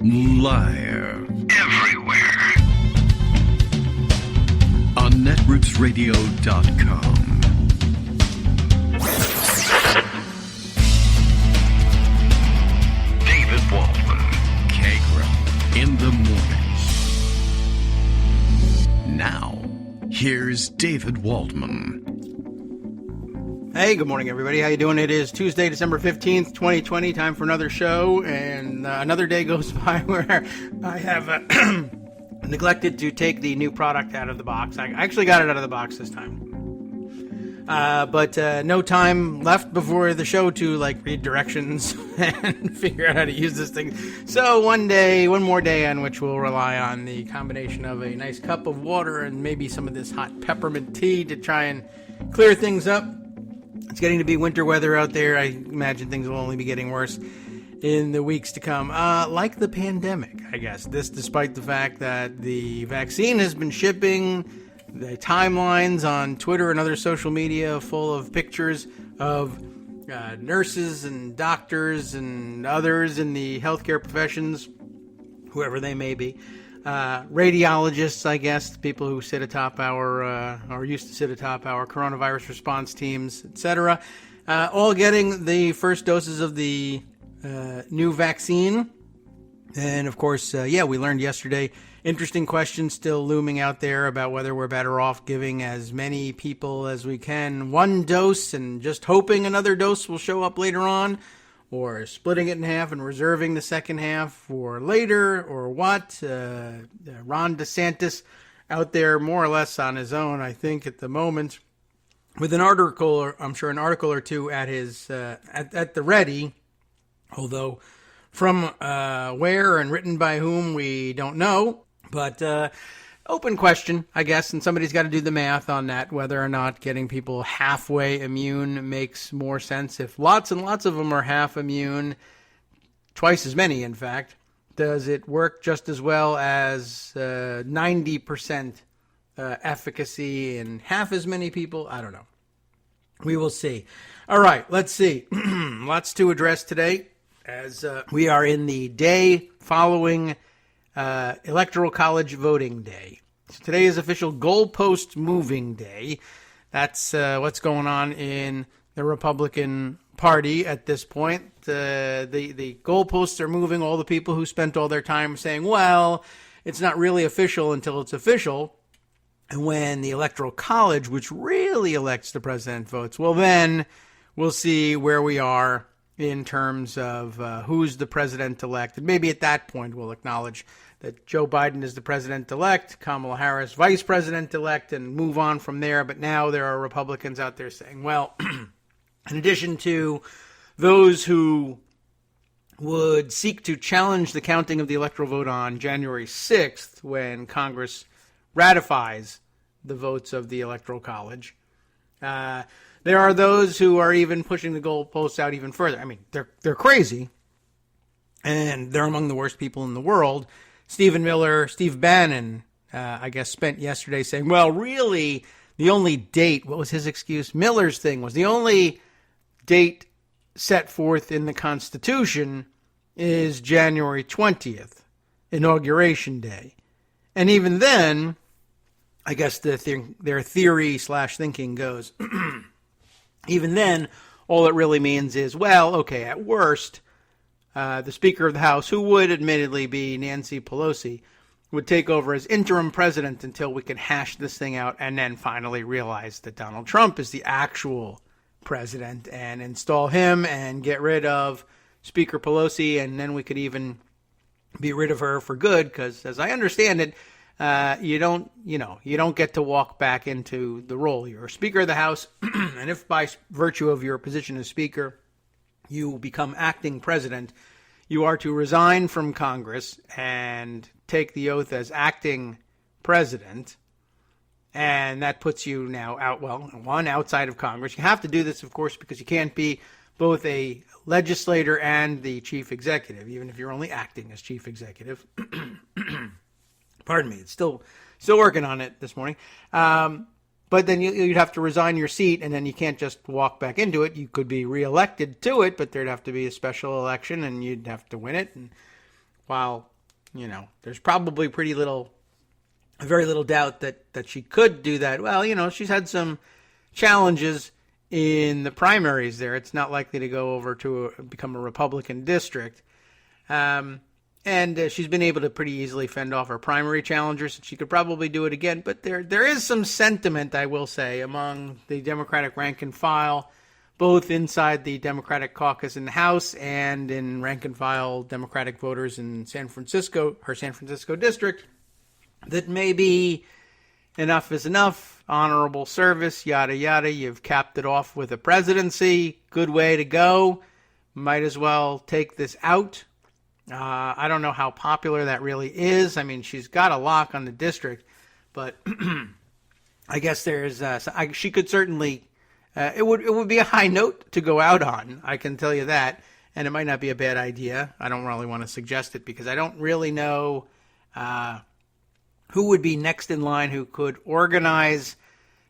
Liar. Everywhere. On netrootsradio.com. David Waldman. Kagro. In the mornings. Now, here's David Waldman. Hey, good morning, everybody. How you doing? It is Tuesday, December 15th, 2020. Time for another show, and another day goes by where I have neglected to take the new product out of the box. I actually got it out of the box this time. But no time left before the show to, read directions and figure out how to use this thing. So one more day on which we'll rely on the combination of a nice cup of water and maybe some of this hot peppermint tea to try and clear things up. It's getting to be winter weather out there. I imagine things will only be getting worse in the weeks to come. Like the pandemic, I guess. This despite the fact that the vaccine has been shipping, the timelines on Twitter and other social media full of pictures of nurses and doctors and others in the healthcare professions, whoever they may be. Radiologists, I guess, people who sit atop our, or used to sit atop our coronavirus response teams, etc., all getting the first doses of the new vaccine. And, of course, we learned yesterday, interesting questions still looming out there about whether we're better off giving as many people as we can one dose and just hoping another dose will show up later on, or splitting it in half and reserving the second half for later, or what. Ron DeSantis out there more or less on his own, I think, at the moment, with an article, or I'm sure an article or two at his at the ready, although from where and written by whom we don't know. But open question, I guess, and somebody's got to do the math on that, whether or not getting people halfway immune makes more sense. If lots and lots of them are half immune, twice as many, in fact, does it work just as well as 90% efficacy in half as many people? I don't know. We will see. All right, let's see. Lots to address today, as we are in the day following Electoral College voting day. So today is official goalpost moving day. That's what's going on in the Republican Party at this point. The goalposts are moving. All the people who spent all their time saying, well, it's not really official until it's official. And when the Electoral College, which really elects the president, votes, well, then we'll see where we are in terms of who's the president-elect. And maybe at that point we'll acknowledge that Joe Biden is the president-elect, Kamala Harris vice president-elect, and move on from there. But now there are Republicans out there saying, well, in addition to those who would seek to challenge the counting of the electoral vote on January 6th, when Congress ratifies the votes of the Electoral College, there are those who are even pushing the goalposts out even further. I mean, they're crazy, and they're among the worst people in the world. Steve Bannon, I guess, spent yesterday saying, well, really, the only date, what was his excuse? Miller's thing was the only date set forth in the Constitution is January 20th, Inauguration Day. And even then, I guess their theory/thinking goes, even then, all it really means is, well, okay, at worst, the Speaker of the House, who would admittedly be Nancy Pelosi, would take over as interim president until we can hash this thing out and then finally realize that Donald Trump is the actual president and install him and get rid of Speaker Pelosi, and then we could even be rid of her for good, because as I understand it, you don't get to walk back into the role. You're Speaker of the House, and if by virtue of your position as Speaker you become acting president, you are to resign from Congress and take the oath as acting president. And that puts you now outside of Congress. You have to do this, of course, because you can't be both a legislator and the chief executive, even if you're only acting as chief executive. Pardon me. It's still working on it this morning. But then you'd have to resign your seat, and then you can't just walk back into it. You could be reelected to it, but there'd have to be a special election, and you'd have to win it. And while there's probably very little doubt that she could do that. Well, she's had some challenges in the primaries there. It's not likely to go over to become a Republican district. And she's been able to pretty easily fend off her primary challengers. She could probably do it again. But there is some sentiment, I will say, among the Democratic rank and file, both inside the Democratic caucus in the House and in rank and file Democratic voters in her San Francisco district, that maybe enough is enough, honorable service, yada, yada. You've capped it off with a presidency. Good way to go. Might as well take this out. I don't know how popular that really is. I mean, she's got a lock on the district, but I guess she could certainly, it would be a high note to go out on, I can tell you that, and it might not be a bad idea. I don't really want to suggest it because I don't really know who would be next in line who could organize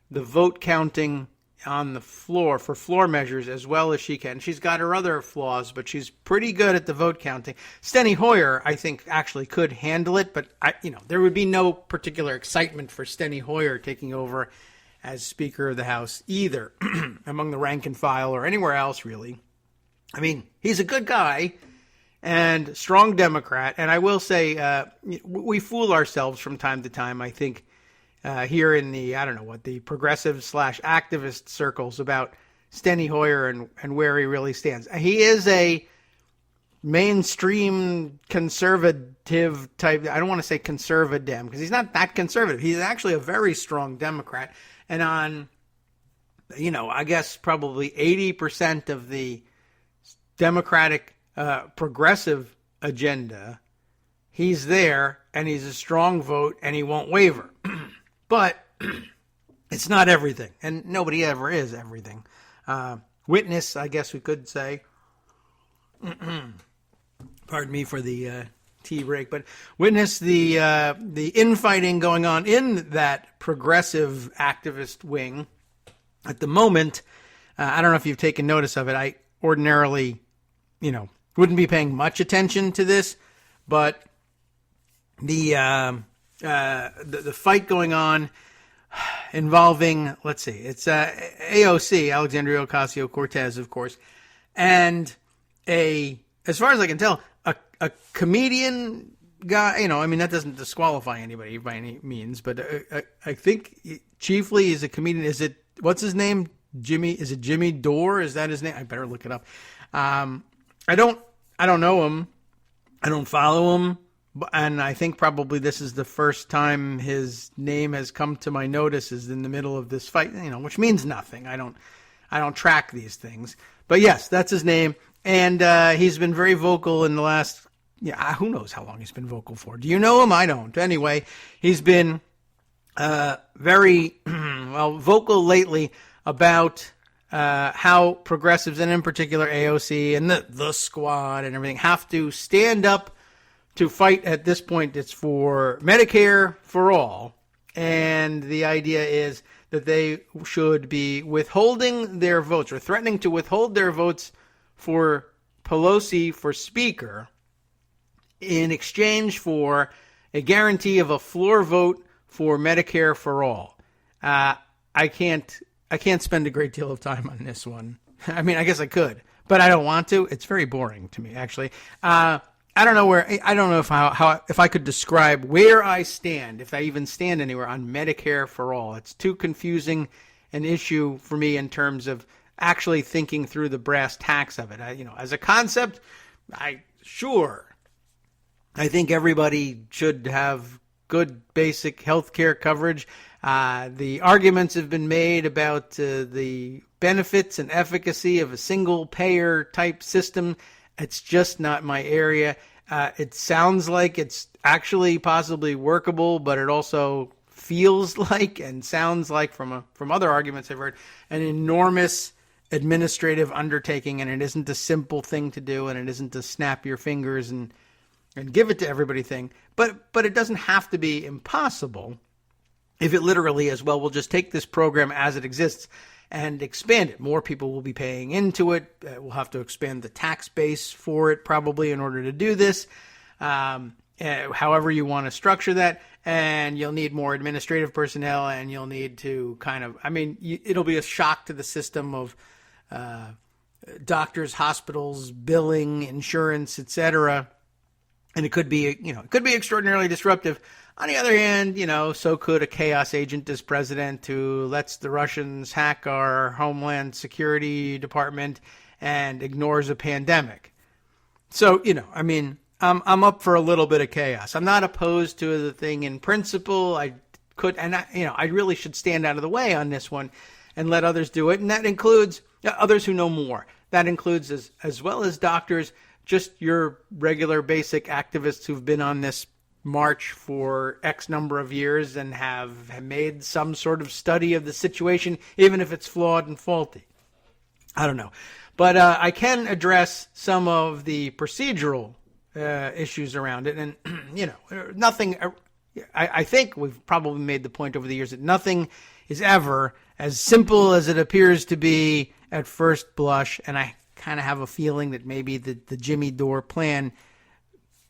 the vote counting on the floor for floor measures as well as she can. She's got her other flaws, but she's pretty good at the vote counting. Steny Hoyer, I think, actually could handle it, but there would be no particular excitement for Steny Hoyer taking over as Speaker of the House either, among the rank and file or anywhere else, really. I mean, he's a good guy and strong Democrat, and I will say we fool ourselves from time to time, I think, here in the progressive / activist circles about Steny Hoyer and where he really stands. He is a mainstream conservative type. I don't want to say conservative because he's not that conservative. He's actually a very strong Democrat. And on, I guess probably 80% of the Democratic progressive agenda, he's there and he's a strong vote and he won't waver. But it's not everything, and nobody ever is everything. Witness, I guess we could say. Pardon me for the tea break, but witness the infighting going on in that progressive activist wing at the moment. I don't know if you've taken notice of it. I ordinarily, wouldn't be paying much attention to this, but the fight going on involving, let's see, it's AOC, Alexandria Ocasio-Cortez, of course, and as far as I can tell, a comedian guy, that doesn't disqualify anybody by any means, but I think chiefly is a comedian. What's his name? Is it Jimmy Dore? Is that his name? I better look it up. I don't know him. I don't follow him. And I think probably this is the first time his name has come to my notice is in the middle of this fight, which means nothing. I don't track these things. But yes, that's his name. And he's been very vocal in the last, who knows how long he's been vocal for. Do you know him? I don't. Anyway, he's been very vocal lately about how progressives, and in particular AOC and the squad and everything, have to stand up to fight. At this point, it's for Medicare for all. And the idea is that they should be withholding their votes or threatening to withhold their votes for Pelosi for Speaker in exchange for a guarantee of a floor vote for Medicare for all. I can't spend a great deal of time on this one. I mean, I guess I could, but I don't want to. It's very boring to me, actually. I don't know if I could describe where I stand, if I even stand anywhere on Medicare for all. It's too confusing an issue for me in terms of actually thinking through the brass tacks of it. As a concept, I think everybody should have good basic health care coverage. The arguments have been made about the benefits and efficacy of a single payer type system. It's just not my area. It sounds like it's actually possibly workable, but it also feels like and sounds like from other arguments I've heard an enormous administrative undertaking, and it isn't a simple thing to do, and it isn't a snap your fingers and give it to everybody thing. But it doesn't have to be impossible if it literally is, well, we'll just take this program as it exists and expand it. More people will be paying into it. We'll have to expand the tax base for it probably in order to do this. however you want to structure that. And you'll need more administrative personnel, and you'll need to it'll be a shock to the system of doctors, hospitals, billing, insurance, etc. And it could be extraordinarily disruptive. On the other hand, so could a chaos agent as president who lets the Russians hack our Homeland Security Department and ignores a pandemic. So, I'm up for a little bit of chaos. I'm not opposed to the thing in principle. I really should stand out of the way on this one and let others do it. And that includes others who know more. That includes as well as doctors, just your regular basic activists who've been on this march for X number of years and have made some sort of study of the situation, even if it's flawed and faulty. I don't know. But I can address some of the procedural issues around it. And, nothing, I think we've probably made the point over the years that nothing is ever as simple as it appears to be at first blush. And I kind of have a feeling that maybe the Jimmy Dore plan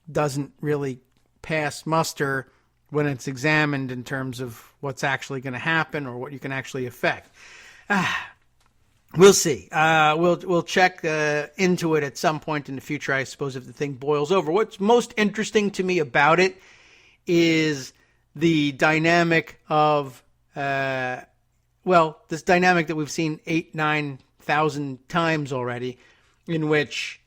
doesn't really pass muster when it's examined in terms of what's actually going to happen or what you can actually affect. We'll see. We'll check into it at some point in the future, I suppose, if the thing boils over. What's most interesting to me about it is the dynamic of, this dynamic that we've seen 9,000 times already, in which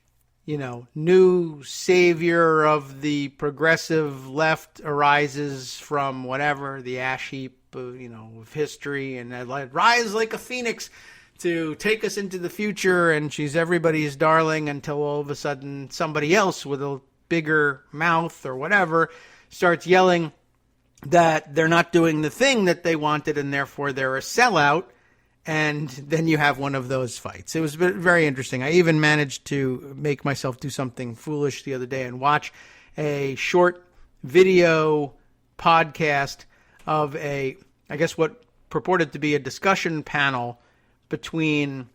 new savior of the progressive left arises from whatever, the ash heap, of history, and rise like a phoenix to take us into the future, and she's everybody's darling until all of a sudden somebody else with a bigger mouth or whatever starts yelling that they're not doing the thing that they wanted, and therefore they're a sellout. And then you have one of those fights. It was very interesting. I even managed to make myself do something foolish the other day and watch a short video podcast of what purported to be a discussion panel between,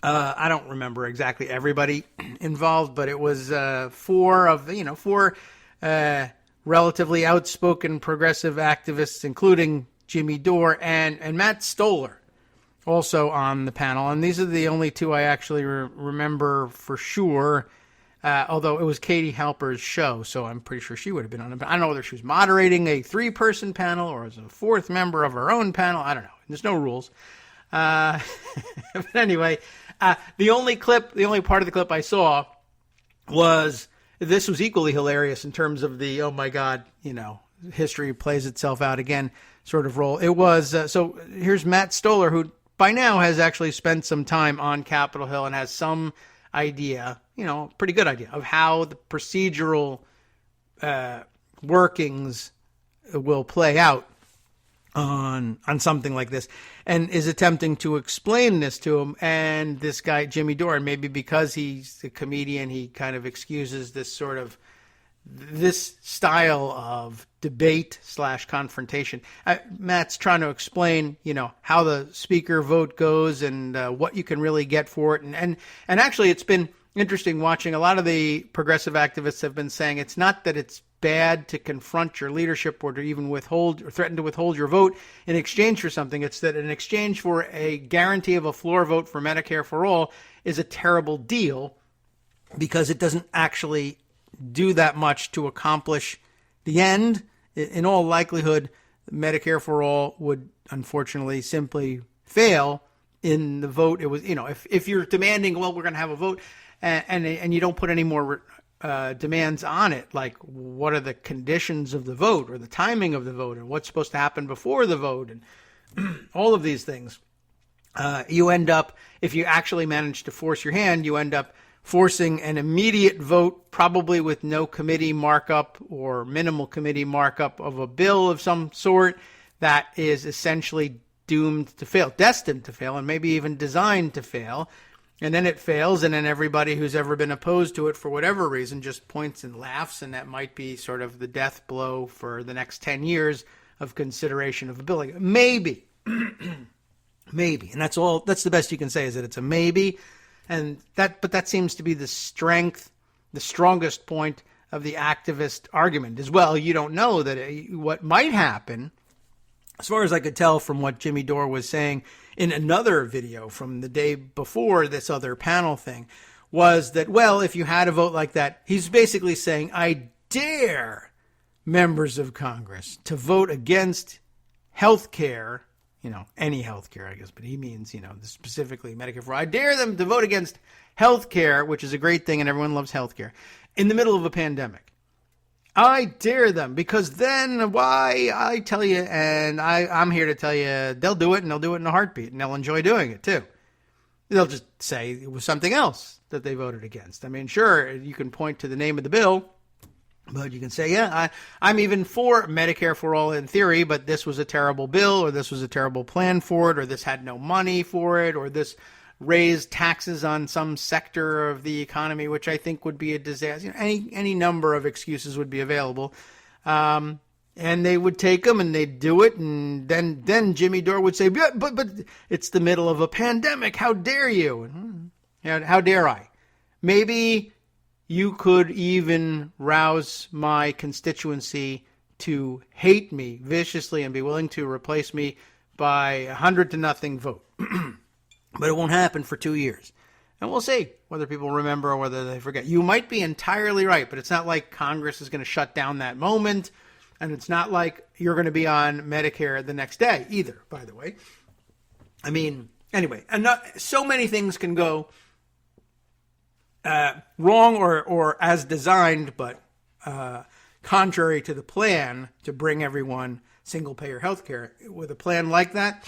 I don't remember exactly everybody involved, but it was four relatively outspoken progressive activists, including Jimmy Dore and Matt Stoller, also on the panel. And these are the only two I actually remember for sure, although it was Katie Halper's show, so I'm pretty sure she would have been on it. But I don't know whether she was moderating a 3-person panel or as a fourth member of her own panel. I don't know. There's no rules. But anyway, the only part of the clip I saw was, this was equally hilarious in terms of the, oh my God, history plays itself out again sort of role. It was, so here's Matt Stoller, who by now has actually spent some time on Capitol Hill and has some idea, pretty good idea of how the procedural workings will play out on something like this, and is attempting to explain this to him. And this guy, Jimmy Dore, maybe because he's a comedian, he kind of excuses this style of debate / confrontation. Matt's trying to explain, how the speaker vote goes and what you can really get for it. And actually, it's been interesting watching. A lot of the progressive activists have been saying it's not that it's bad to confront your leadership or to even withhold or threaten to withhold your vote in exchange for something. It's that in exchange for a guarantee of a floor vote for Medicare for all is a terrible deal, because it doesn't actually do that much to accomplish the end. In all likelihood, Medicare for all would unfortunately simply fail in the vote. It was, if you're demanding, well, we're going to have a vote, and you don't put any more demands on it, like what are the conditions of the vote or the timing of the vote and what's supposed to happen before the vote and all of these things, you end up, if you actually manage to force your hand, you end up forcing an immediate vote, probably with no committee markup or minimal committee markup of a bill of some sort that is essentially doomed to fail, destined to fail, and maybe even designed to fail. And then it fails, and then everybody who's ever been opposed to it for whatever reason just points and laughs, and that might be sort of the death blow for the next 10 years of consideration of a bill. Maybe. Maybe. And that's the best you can say, is that it's a maybe. But that seems to be the strongest point activist argument as well. You don't know that what might happen, as far as I could tell from what Jimmy Dore was saying in another video from the day before this other panel thing, was that, well, if you had a vote like that, he's basically saying, I dare members of Congress to vote against health care, any health care, I guess, but he means, specifically Medicare for all. I dare them to vote against health care, which is a great thing, and everyone loves health care, in the middle of a pandemic. I dare them, because then why, I tell you, and I'm here to tell you, they'll do it, and they'll do it in a heartbeat, and they'll enjoy doing it too. They'll just say it was something else that they voted against. I mean, sure, you can point to the name of the bill, but you can say, yeah, I'm even for Medicare for all in theory, but this was a terrible bill, or this was a terrible plan for it, or this had no money for it, or this raised taxes on some sector of the economy, which I think would be a disaster. Any number of excuses would be available. And they would take them and they'd do it. And then Jimmy Dore would say, but it's the middle of a pandemic. How dare you? How dare I? Maybe you could even rouse my constituency to hate me viciously and be willing to replace me by 100-0 vote. But it won't happen for 2 years. And we'll see whether people remember or whether they forget. You might be entirely right, but it's not like Congress is going to shut down that moment. And it's not like you're going to be on Medicare the next day either, by the way. I mean, anyway, so many things can go wrong or as designed, but contrary to the plan to bring everyone single-payer health care. With a plan like that,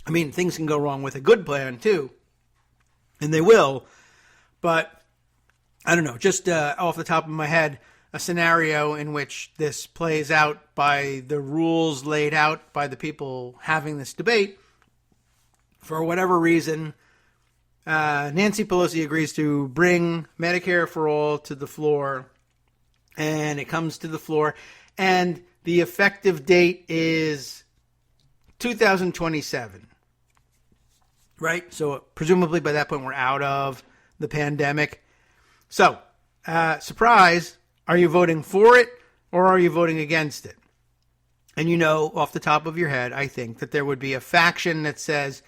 I mean, things can go wrong with a good plan, too, and they will, but I don't know, just off the top of my head, a scenario in which this plays out by the rules laid out by the people having this debate. For whatever reason, Nancy Pelosi agrees to bring Medicare for all to the floor, and it comes to the floor, and the effective date is 2027. Right? So presumably by that point we're out of the pandemic. So, surprise, are you voting for it or are you voting against it? And off the top of your head, I think that there would be a faction that says,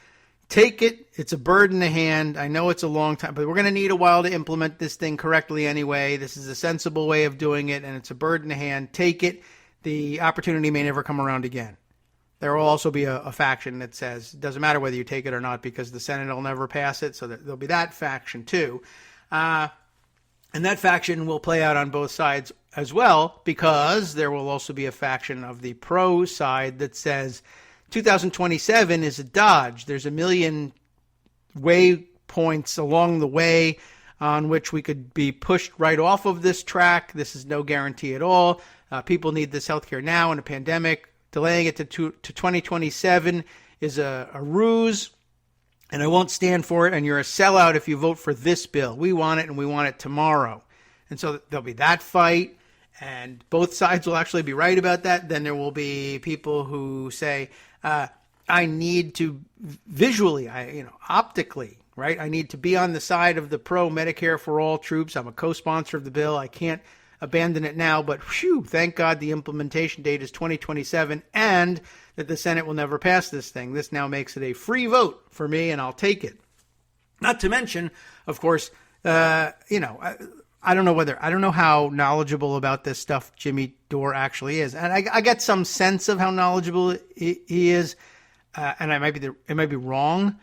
take it, it's a bird in the hand. I know it's a long time, but we're going to need a while to implement this thing correctly anyway. This is a sensible way of doing it, and it's a bird in the hand. Take it. The opportunity may never come around again. There will also be a faction that says it doesn't matter whether you take it or not because the Senate will never pass it. So there'll be that faction too. And that faction will play out on both sides as well, because there will also be a faction of the pro side that says 2027 is a dodge. There's a million waypoints along the way on which we could be pushed right off of this track. This is no guarantee at all. People need this healthcare now in a pandemic. Delaying it to 2027 is a ruse, and I won't stand for it, and you're a sellout if you vote for this bill. We want it, and we want it tomorrow. And so there'll be that fight, and both sides will actually be right about that. Then there will be people who say, I need to visually, optically, right? I need to be on the side of the pro-Medicare for all troops. I'm a co-sponsor of the bill. I can't abandon it now, but thank God the implementation date is 2027 and that the Senate will never pass this thing. This now makes it a free vote for me, and I'll take it. Not to mention, of course, I don't know how knowledgeable about this stuff Jimmy Dore actually is. And I get some sense of how knowledgeable he is, and it might be wrong,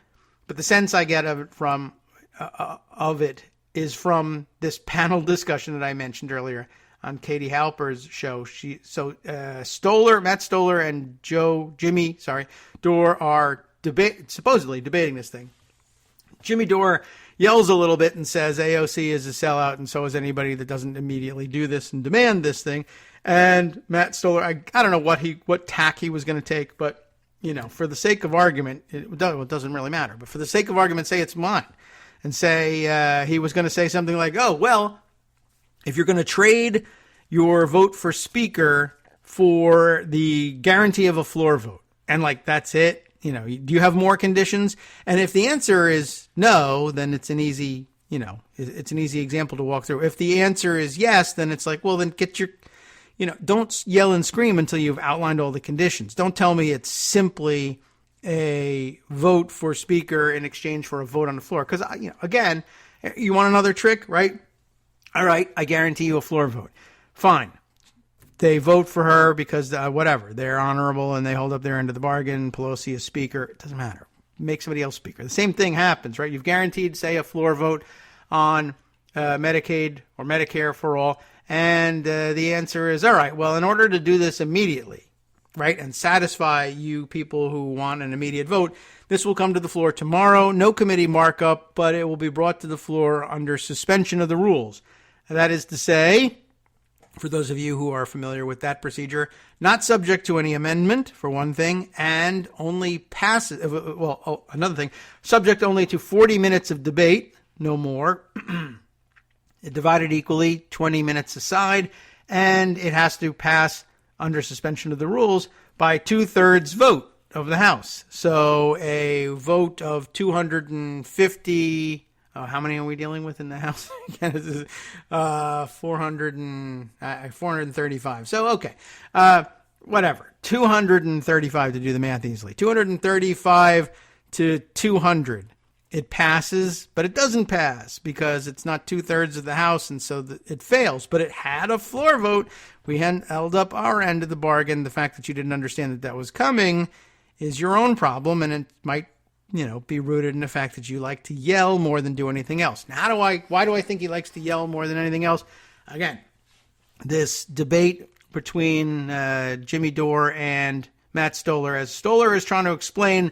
but the sense I get of it is from this panel discussion that I mentioned earlier on Katie Halper's show. Matt Stoller and Jimmy Dore are supposedly debating this thing. Jimmy Dore yells a little bit and says AOC is a sellout, and so is anybody that doesn't immediately do this and demand this thing. And Matt Stoller, I don't know what tack he was going to take, but for the sake of argument, it doesn't really matter. But for the sake of argument, say it's mine. And say he was going to say something like, oh, well, if you're going to trade your vote for speaker for the guarantee of a floor vote, and that's it, do you have more conditions? And if the answer is no, then it's an easy it's an easy example to walk through. If the answer is yes, then it's like, well, then don't yell and scream until you've outlined all the conditions. Don't tell me it's simply a vote for speaker in exchange for a vote on the floor. Because, again, you want another trick, right? All right, I guarantee you a floor vote. Fine. They vote for her because whatever. They're honorable and they hold up their end of the bargain. Pelosi is speaker. It doesn't matter. Make somebody else speaker. The same thing happens, right? You've guaranteed, say, a floor vote on Medicaid or Medicare for all. And the answer is, all right, well, in order to do this immediately, right, and satisfy you people who want an immediate vote, this will come to the floor tomorrow. No committee markup, but it will be brought to the floor under suspension of the rules. That is to say, for those of you who are familiar with that procedure, not subject to any amendment, for one thing, and only another thing, subject only to 40 minutes of debate, no more. Divided equally, 20 minutes aside, and it has to pass under suspension of the rules by 2/3 vote of the House. So a vote of 250. How many are we dealing with in the House? 435. So, okay. Whatever. 235 to do the math easily. 235 to 200. It passes, but it doesn't pass because it's not 2/3 of the House, and so it fails. But it had a floor vote. We held up our end of the bargain. The fact that you didn't understand that was coming is your own problem, and it might be rooted in the fact that you like to yell more than do anything else. Now, why do I think he likes to yell more than anything else? Again, this debate between Jimmy Dore and Matt Stoller, as Stoller is trying to explain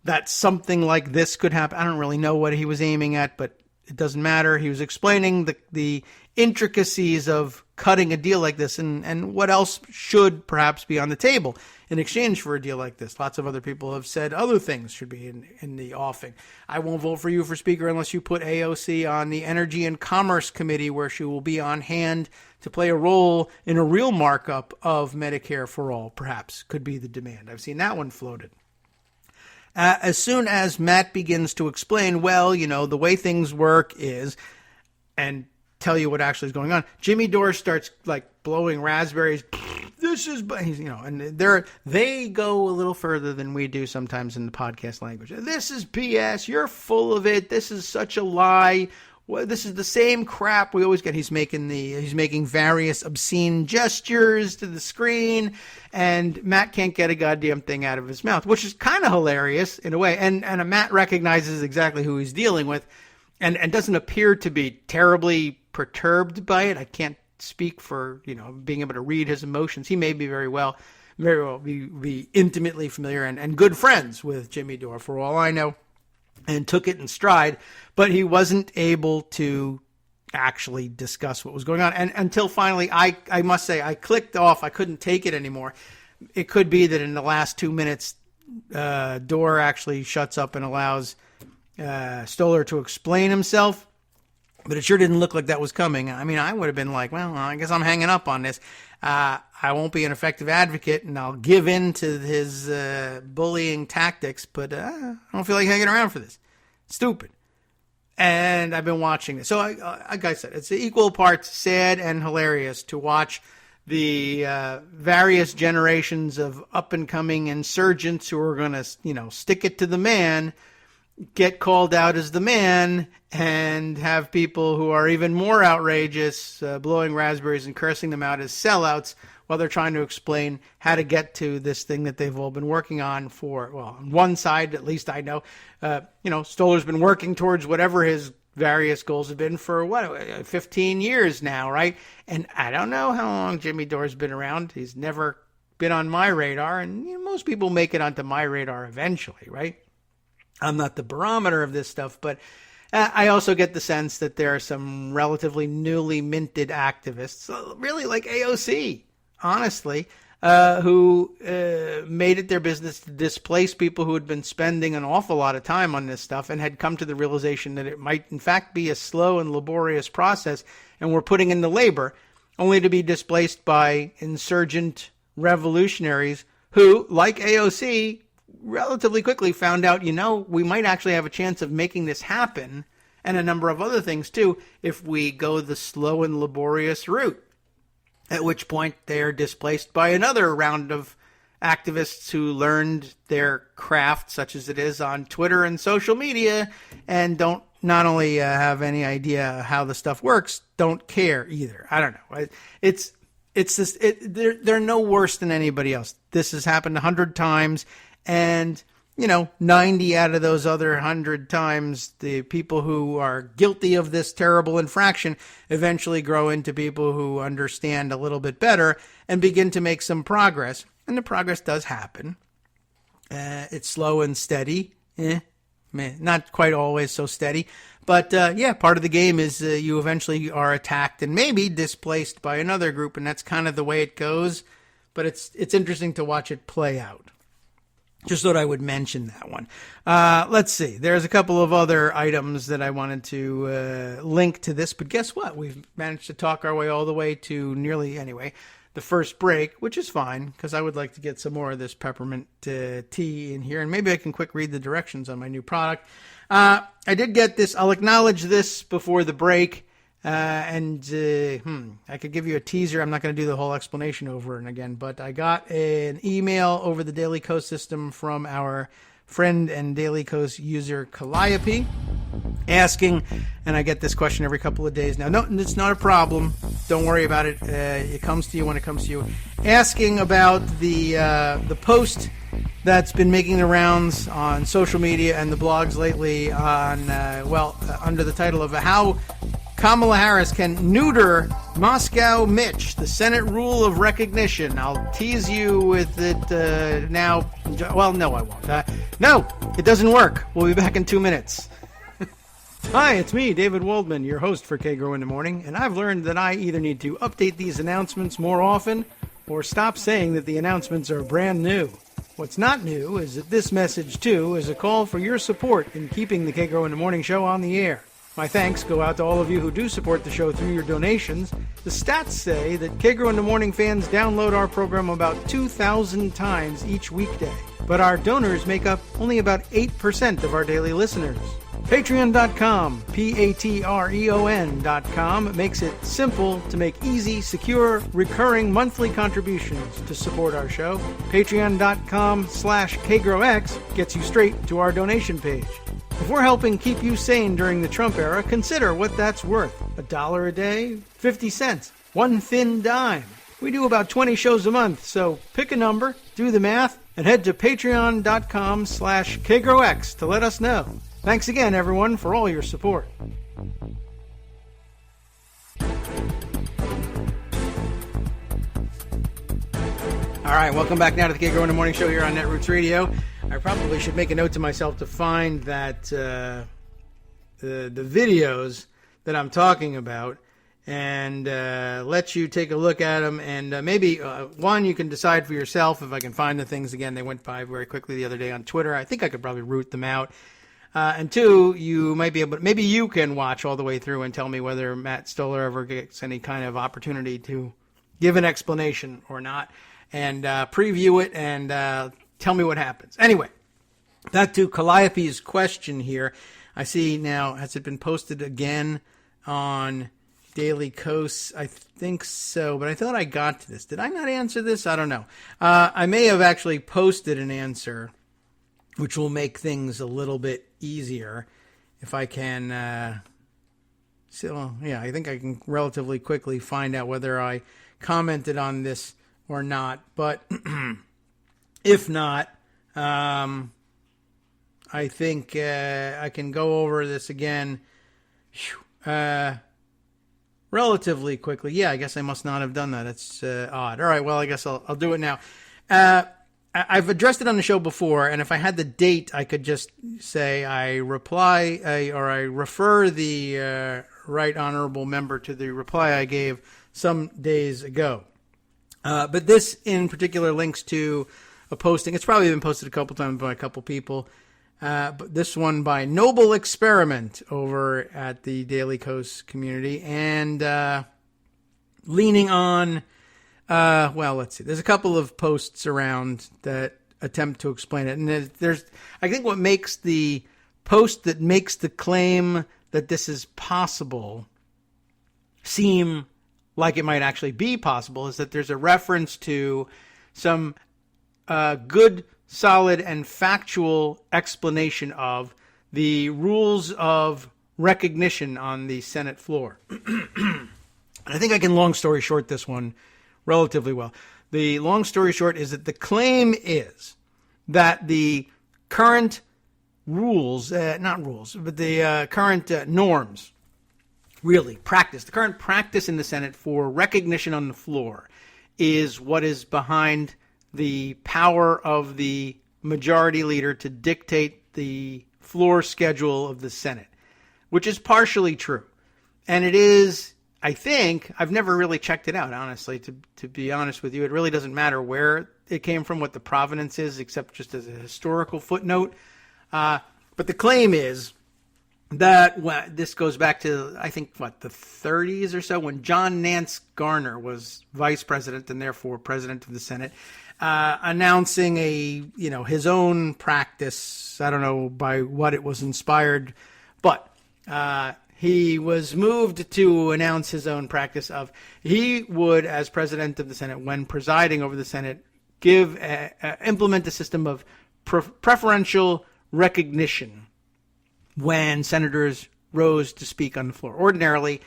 that something like this could happen. I don't really know what he was aiming at, but it doesn't matter. He was explaining the intricacies of cutting a deal like this and what else should perhaps be on the table in exchange for a deal like this. Lots of other people have said other things should be in the offing. I won't vote for you for speaker unless you put AOC on the Energy and Commerce Committee, where she will be on hand to play a role in a real markup of Medicare for all, perhaps, could be the demand. I've seen that one floated. As soon as Matt begins to explain, well, the way things work is, and tell you what actually is going on, Jimmy Dore starts blowing raspberries. This is, and they go a little further than we do sometimes in the podcast language. This is BS. You're full of it. This is such a lie. Well, this is the same crap we always get. He's making various obscene gestures to the screen, and Matt can't get a goddamn thing out of his mouth, which is kind of hilarious in a way. And Matt recognizes exactly who he's dealing with, and doesn't appear to be terribly perturbed by it. I can't speak for being able to read his emotions. He may be very well be intimately familiar and good friends with Jimmy Dore, for all I know, and took it in stride, but he wasn't able to actually discuss what was going on. And until finally, I must say, I clicked off. I couldn't take it anymore. It could be that in the last 2 minutes, Dore actually shuts up and allows Stoller to explain himself. But it sure didn't look like that was coming. I mean, I would have been like, well, I guess I'm hanging up on this. I won't be an effective advocate, and I'll give in to his bullying tactics, but I don't feel like hanging around for this. Stupid. And I've been watching this. So, like I said, it's equal parts sad and hilarious to watch the various generations of up-and-coming insurgents who are going to, stick it to the man, get called out as the man, and have people who are even more outrageous blowing raspberries and cursing them out as sellouts while they're trying to explain how to get to this thing that they've all been working on for, well, on one side, at least I know, Stoller's been working towards whatever his various goals have been for, 15 years now, right? And I don't know how long Jimmy Dore's been around. He's never been on my radar, and most people make it onto my radar eventually, right? I'm not the barometer of this stuff, but I also get the sense that there are some relatively newly minted activists, really like AOC, honestly, who made it their business to displace people who had been spending an awful lot of time on this stuff and had come to the realization that it might, in fact, be a slow and laborious process, and were putting in the labor, only to be displaced by insurgent revolutionaries who, like AOC, relatively quickly found out, we might actually have a chance of making this happen. and a number of other things too if we go the slow and laborious route, at which point they're displaced by another round of activists who learned their craft, such as it is, on Twitter and social media, and don't not only have any idea how the stuff works, don't care either. I don't know. It's this. They're no worse than anybody else. This has happened 100 times, and 90 out of those other 100 times, the people who are guilty of this terrible infraction eventually grow into people who understand a little bit better and begin to make some progress. And the progress does happen. It's slow and steady. Not quite always so steady. But, part of the game is you eventually are attacked and maybe displaced by another group, and that's kind of the way it goes. But it's interesting to watch it play out. Just thought I would mention that one. Let's see. There's a couple of other items that I wanted to link to this. But guess what? We've managed to talk our way all the way to nearly, anyway, the first break, which is fine, because I would like to get some more of this peppermint tea in here. And maybe I can quick read the directions on my new product. I did get this. I'll acknowledge this before the break. I could give you a teaser. I'm not going to do the whole explanation over and again, but I got an email over the Daily Kos system from our friend and Daily Kos user Calliope asking, and I get this question every couple of days now. No, it's not a problem. Don't worry about it. It comes to you when it comes to you. Asking about the post that's been making the rounds on social media and the blogs lately on, under the title of How Kamala Harris Can Neuter Moscow Mitch, the Senate Rule of Recognition. I'll tease you with it now. Well, no, I won't. No, it doesn't work. We'll be back in 2 minutes. Hi, it's me, David Waldman, your host for Kagro in the Morning, and I've learned that I either need to update these announcements more often or stop saying that the announcements are brand new. What's not new is that this message, too, is a call for your support in keeping the Kagro in the Morning show on the air. My thanks go out to all of you who do support the show through your donations. The stats say that Kagro in the Morning fans download our program about 2,000 times each weekday. But our donors make up only about 8% of our daily listeners. Patreon.com, Patreon.com, makes it simple to make easy, secure, recurring monthly contributions to support our show. Patreon.com/KagroX gets you straight to our donation page. If we're helping keep you sane during the Trump era, consider what that's worth. $1 a day? 50 cents? One thin dime? We do about 20 shows a month, so pick a number, do the math, and head to patreon.com/KagroX to let us know. Thanks again, everyone, for all your support. All right, welcome back now to the Kagro in the Morning show here on Netroots Radio. I probably should make a note to myself to find that the videos that I'm talking about and let you take a look at them. And maybe, one, you can decide for yourself if I can find the things. Again, they went by very quickly the other day on Twitter. I think I could probably root them out. And two, you might be able, maybe you can watch all the way through and tell me whether Matt Stoller ever gets any kind of opportunity to give an explanation or not, and preview it and tell me what happens. Anyway, back to Calliope's question here. I see now, has it been posted again on Daily Kos? I think so, but I thought I got to this. Did I not answer this? I don't know. I may have actually posted an answer, which will make things a little bit easier if I can. I think I can relatively quickly find out whether I commented on this or not. But if not, I think I can go over this again relatively quickly. Yeah, I guess I must not have done that. It's odd. All right, well, I guess I'll do it now. I've addressed it on the show before, and if I had the date, I could just say I refer the right honorable member to the reply I gave some days ago. But this in particular links to a posting. It's probably been posted a couple times by a couple people. But this one by Noble Experiment over at the Daily Kos community, and leaning on. Let's see. There's a couple of posts around that attempt to explain it. And there's I think what makes the post that makes the claim that this is possible seem like it might actually be possible is that there's a reference to some good, solid, and factual explanation of the rules of recognition on the Senate floor. And I think I can long story short this one relatively well. The long story short is that the claim is that the current rules, not rules, but the current norms, really practice, the current practice in the Senate for recognition on the floor is what is behind the power of the majority leader to dictate the floor schedule of the Senate, which is partially true. And it is, I think, I've never really checked it out, honestly, to be honest with you. It really doesn't matter where it came from, what the provenance is, except just as a historical footnote. But the claim is that this goes back to, I think, the 30s or so, when John Nance Garner was vice president and therefore president of the Senate, announcing his own practice. I don't know by what it was inspired, but he was moved to announce his own practice of he would, as president of the Senate, when presiding over the Senate, implement a system of preferential recognition when senators rose to speak on the floor. Ordinarily,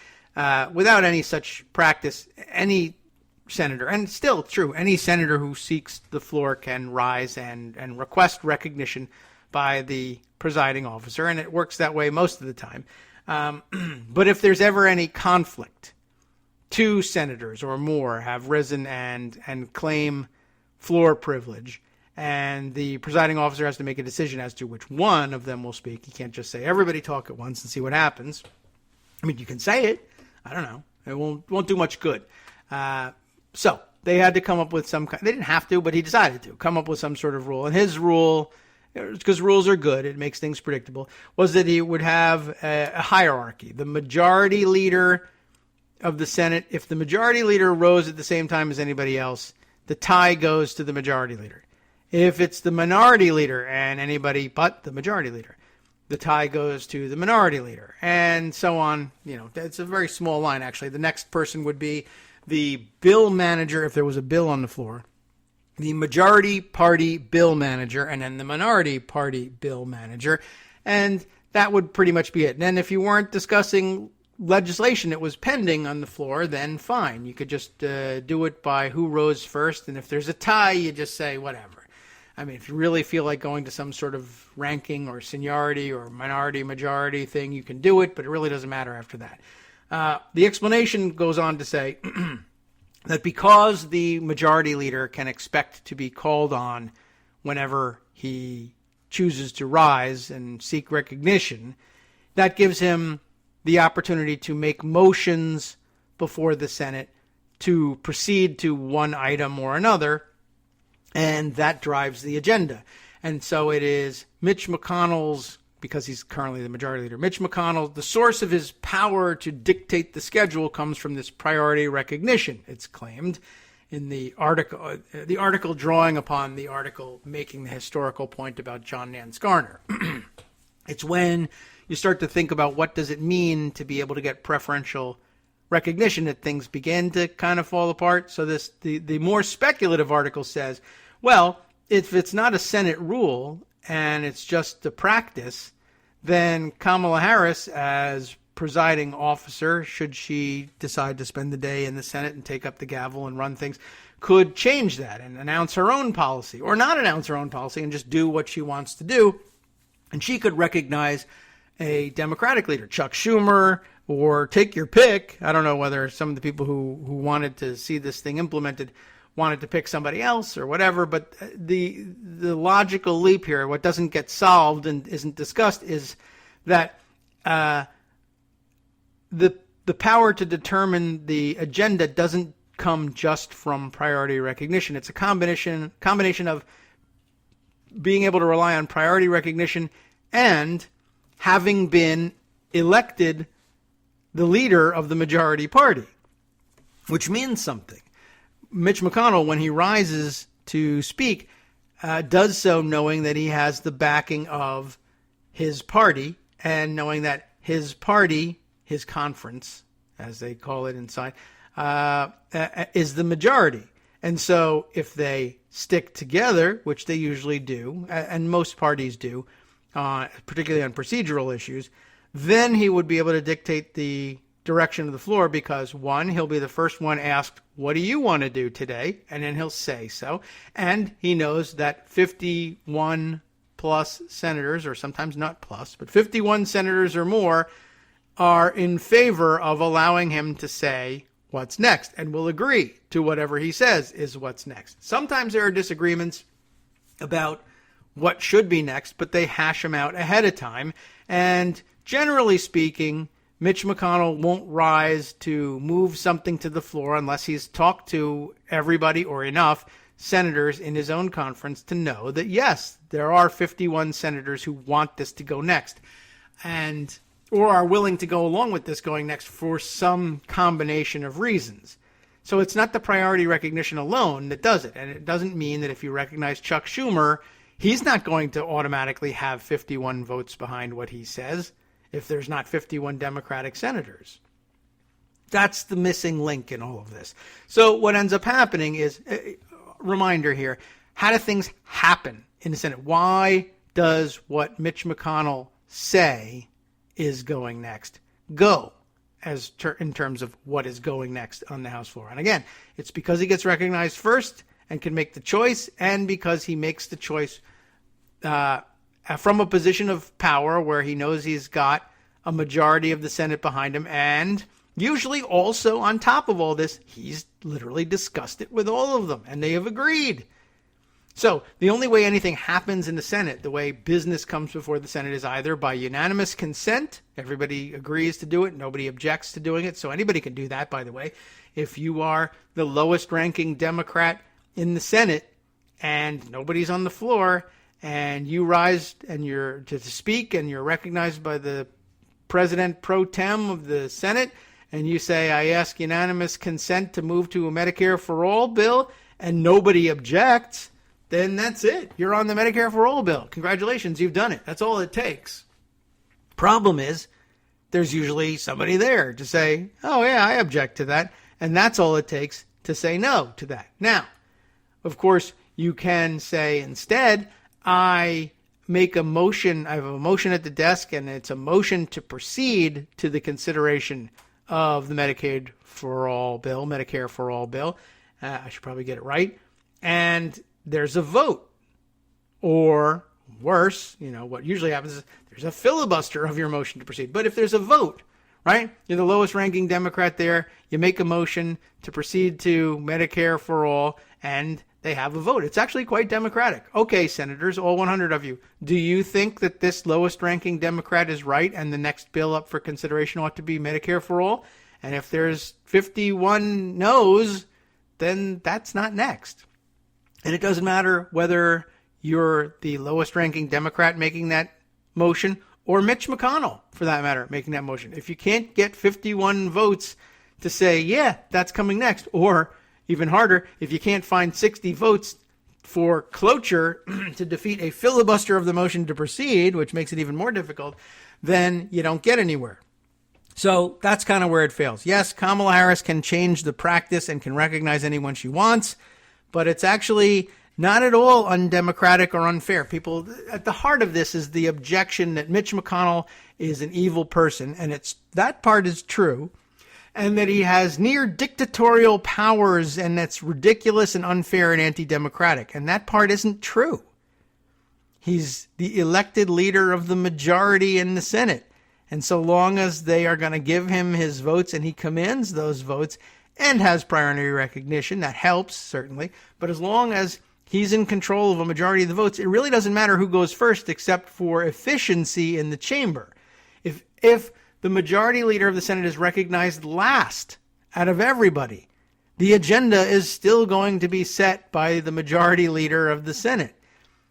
without any such practice, any senator, and still true, any senator who seeks the floor can rise and request recognition by the presiding officer, and it works that way most of the time. But if there's ever any conflict, two senators or more have risen and claim floor privilege, and the presiding officer has to make a decision as to which one of them will speak. He can't just say, everybody talk at once and see what happens. I mean, you can say it. I don't know. It won't do much good. So they had to come up with they didn't have to, but he decided to come up with some sort of rule. And his rule, because rules are good, it makes things predictable, was that he would have a hierarchy. The majority leader of the Senate, if the majority leader rose at the same time as anybody else, the tie goes to the majority leader. If it's the minority leader and anybody but the majority leader, the tie goes to the minority leader, and so on. It's a very small line, actually. The next person would be the bill manager, if there was a bill on the floor, the majority party bill manager, and then the minority party bill manager, and that would pretty much be it. And then if you weren't discussing legislation that was pending on the floor, then fine. You could just do it by who rose first, and if there's a tie, you just say whatever. I mean, if you really feel like going to some sort of ranking or seniority or minority-majority thing, you can do it, but it really doesn't matter after that. The explanation goes on to say that because the majority leader can expect to be called on whenever he chooses to rise and seek recognition, that gives him the opportunity to make motions before the Senate to proceed to one item or another, and that drives the agenda. And so it is Mitch McConnell's, because he's currently the majority leader, Mitch McConnell, the source of his power to dictate the schedule comes from this priority recognition, it's claimed in the article drawing upon the article making the historical point about John Nance Garner. It's when you start to think about what does it mean to be able to get preferential recognition that things begin to kind of fall apart. So the more speculative article says, well, if it's not a Senate rule and it's just a practice, then Kamala Harris, as presiding officer, should she decide to spend the day in the Senate and take up the gavel and run things, could change that and announce her own policy, or not announce her own policy and just do what she wants to do. And she could recognize a Democratic leader, Chuck Schumer, or take your pick. I don't know whether some of the people who wanted to see this thing implemented wanted to pick somebody else or whatever, but the logical leap here, what doesn't get solved and isn't discussed, is that the power to determine the agenda doesn't come just from priority recognition. It's a combination of being able to rely on priority recognition and having been elected the leader of the majority party, which means something. Mitch McConnell, when he rises to speak, does so knowing that he has the backing of his party and knowing that his party, his conference, as they call it inside, is the majority. And so if they stick together, which they usually do, and most parties do, particularly on procedural issues, then he would be able to dictate the direction of the floor because, one, he'll be the first one asked, what do you want to do today? And then he'll say so. And he knows that 51 plus senators, or sometimes not plus, but 51 senators or more are in favor of allowing him to say what's next and will agree to whatever he says is what's next. Sometimes there are disagreements about what should be next, but they hash them out ahead of time. And generally speaking, Mitch McConnell won't rise to move something to the floor unless he's talked to everybody or enough senators in his own conference to know that, yes, there are 51 senators who want this to go next and or are willing to go along with this going next for some combination of reasons. So it's not the priority recognition alone that does it. And it doesn't mean that if you recognize Chuck Schumer, he's not going to automatically have 51 votes behind what he says if there's not 51 Democratic senators. That's the missing link in all of this. So what ends up happening is, reminder here, how do things happen in the Senate? Why does what Mitch McConnell say is going next go in terms of what is going next on the House floor? And again, it's because he gets recognized first and can make the choice, and because he makes the choice from a position of power where he knows he's got a majority of the Senate behind him, and usually also on top of all this, he's literally discussed it with all of them, and they have agreed. So the only way anything happens in the Senate, the way business comes before the Senate, is either by unanimous consent. Everybody agrees to do it. Nobody objects to doing it. So anybody can do that, by the way. If you are the lowest ranking Democrat in the Senate and nobody's on the floor and you rise and you're to speak and you're recognized by the President pro tem of the Senate and you say, I ask unanimous consent to move to a Medicare for All bill, and nobody objects, then that's it. You're on the Medicare for All bill. Congratulations, you've done it. That's all it takes. Problem is, there's usually somebody there to say, oh yeah, I object to that. And that's all it takes to say no to that. Now, of course, you can say instead, I make a motion. I have a motion at the desk, and it's a motion to proceed to the consideration of the Medicare for All bill. I should probably get it right. And there's a vote. Or worse, what usually happens is there's a filibuster of your motion to proceed. But if there's a vote, right? You're the lowest ranking Democrat there. You make a motion to proceed to Medicare for All, and they have a vote. It's actually quite democratic. Okay, senators, all 100 of you, do you think that this lowest ranking Democrat is right and the next bill up for consideration ought to be Medicare for All? And if there's 51 no's, then that's not next. And it doesn't matter whether you're the lowest ranking Democrat making that motion or Mitch McConnell, for that matter, making that motion. If you can't get 51 votes to say, yeah, that's coming next, or even harder, if you can't find 60 votes for cloture to defeat a filibuster of the motion to proceed, which makes it even more difficult, then you don't get anywhere. So that's kind of where it fails. Yes, Kamala Harris can change the practice and can recognize anyone she wants, but it's actually not at all undemocratic or unfair. People, at the heart of this is the objection that Mitch McConnell is an evil person, and that part is true, and that he has near dictatorial powers, and that's ridiculous and unfair and anti-democratic. And that part isn't true. He's the elected leader of the majority in the Senate. And so long as they are going to give him his votes and he commands those votes and has priority recognition, that helps, certainly. But as long as he's in control of a majority of the votes, it really doesn't matter who goes first except for efficiency in the chamber. If the majority leader of the Senate is recognized last out of everybody, the agenda is still going to be set by the majority leader of the Senate.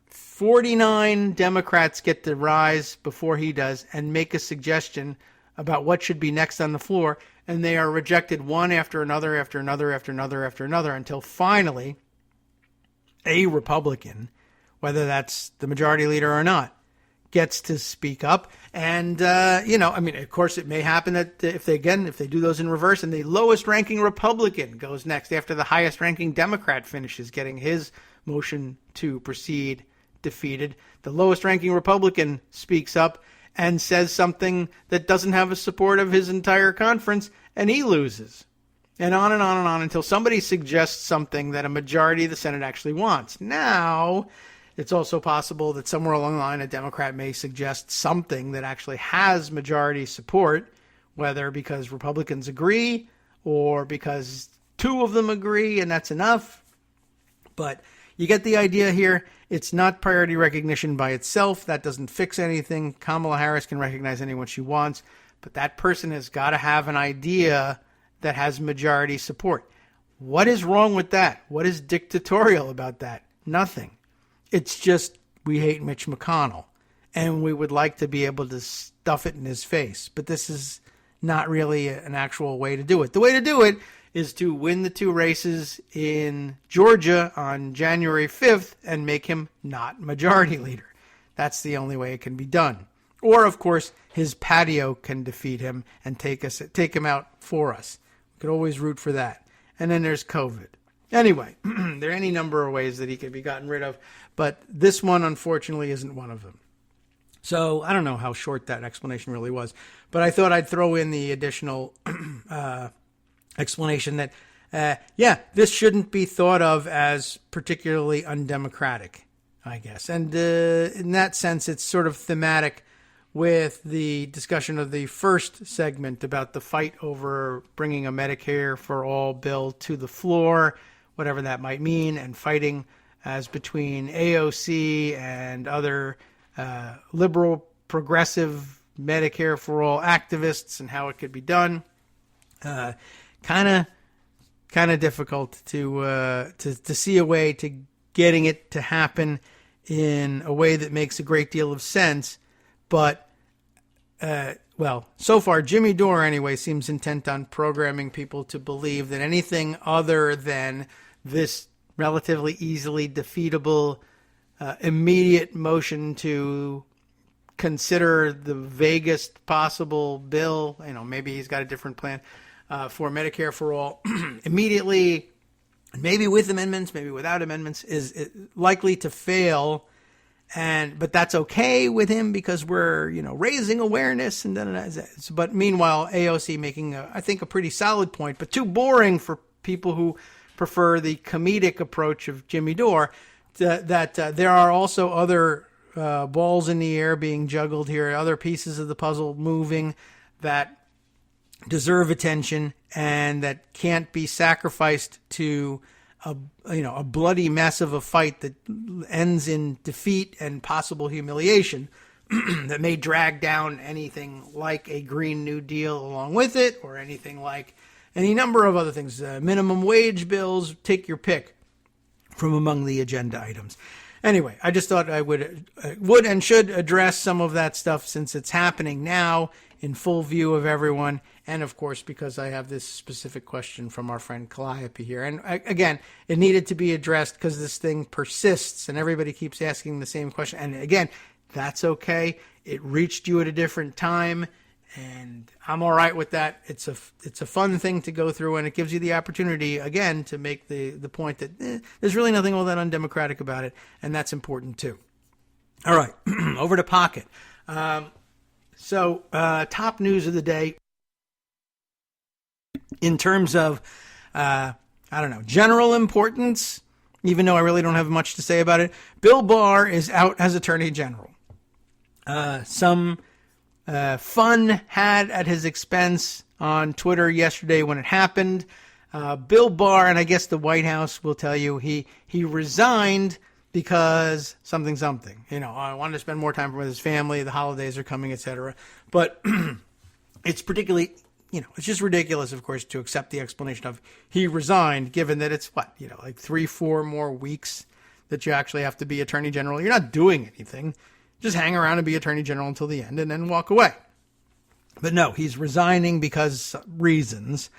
49 Democrats get to rise before he does and make a suggestion about what should be next on the floor, and they are rejected one after another, after another, after another, after another, until finally a Republican, whether that's the majority leader or not, gets to speak up. And, of course, it may happen that if they do those in reverse and the lowest ranking Republican goes next after the highest ranking Democrat finishes getting his motion to proceed defeated, the lowest ranking Republican speaks up and says something that doesn't have the support of his entire conference, and he loses. And on and on and on until somebody suggests something that a majority of the Senate actually wants. Now, it's also possible that somewhere along the line a Democrat may suggest something that actually has majority support, whether because Republicans agree or because two of them agree and that's enough. But you get the idea here. It's not priority recognition by itself. That doesn't fix anything. Kamala Harris can recognize anyone she wants, but that person has got to have an idea that has majority support. What is wrong with that? What is dictatorial about that? Nothing. It's just we hate Mitch McConnell, and we would like to be able to stuff it in his face. But this is not really an actual way to do it. The way to do it is to win the two races in Georgia on January 5th and make him not majority leader. That's the only way it can be done. Or, of course, his patio can defeat him and take him out for us. We could always root for that. And then there's COVID. Anyway, there are any number of ways that he could be gotten rid of, but this one, unfortunately, isn't one of them. So I don't know how short that explanation really was, but I thought I'd throw in the additional explanation that, this shouldn't be thought of as particularly undemocratic, I guess. And in that sense, it's sort of thematic with the discussion of the first segment about the fight over bringing a Medicare for all bill to the floor, whatever that might mean, and fighting as between AOC and other liberal, progressive Medicare for all activists and how it could be done. Kind of difficult to see a way to getting it to happen in a way that makes a great deal of sense. But, so far, Jimmy Dore, anyway, seems intent on programming people to believe that anything other than this relatively easily defeatable immediate motion to consider the vaguest possible bill, maybe he's got a different plan for Medicare for all immediately, maybe with amendments, maybe without amendments, is likely to fail. But that's okay with him because we're, raising awareness and but meanwhile, AOC making, I think, a pretty solid point, but too boring for people who prefer the comedic approach of Jimmy Dore, that there are also other balls in the air being juggled here, other pieces of the puzzle moving that deserve attention and that can't be sacrificed to a bloody mess of a fight that ends in defeat and possible humiliation that may drag down anything like a Green New Deal along with it, or anything like any number of other things, minimum wage bills, take your pick from among the agenda items. Anyway, I just thought I would and should address some of that stuff since it's happening now in full view of everyone. And, of course, because I have this specific question from our friend Calliope here. And, again, it needed to be addressed because this thing persists and everybody keeps asking the same question. And, again, that's okay. It reached you at a different time, and I'm all right with that. It's a fun thing to go through, and it gives you the opportunity, again, to make the point that there's really nothing all that undemocratic about it, and that's important too. All right, over to Pocket. So top news of the day in terms of, general importance, even though I really don't have much to say about it. Bill Barr is out as Attorney General. Some fun had at his expense on Twitter yesterday when it happened. Bill Barr, and I guess the White House will tell you, he resigned because something. I wanted to spend more time with his family. The holidays are coming, etc. But it's particularly, it's just ridiculous, of course, to accept the explanation of he resigned, given that it's like 3-4 more weeks that you actually have to be Attorney General. You're not doing anything. Just hang around and be Attorney General until the end and then walk away. But no, he's resigning because reasons,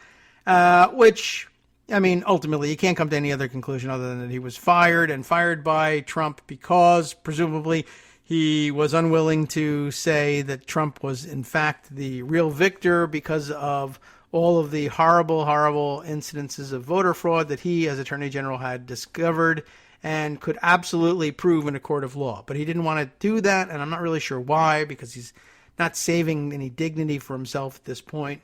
which, ultimately you can't come to any other conclusion other than that he was fired by Trump because presumably He was unwilling to say that Trump was, in fact, the real victor because of all of the horrible, horrible incidences of voter fraud that he, as Attorney General, had discovered and could absolutely prove in a court of law. But he didn't want to do that, and I'm not really sure why, because he's not saving any dignity for himself at this point.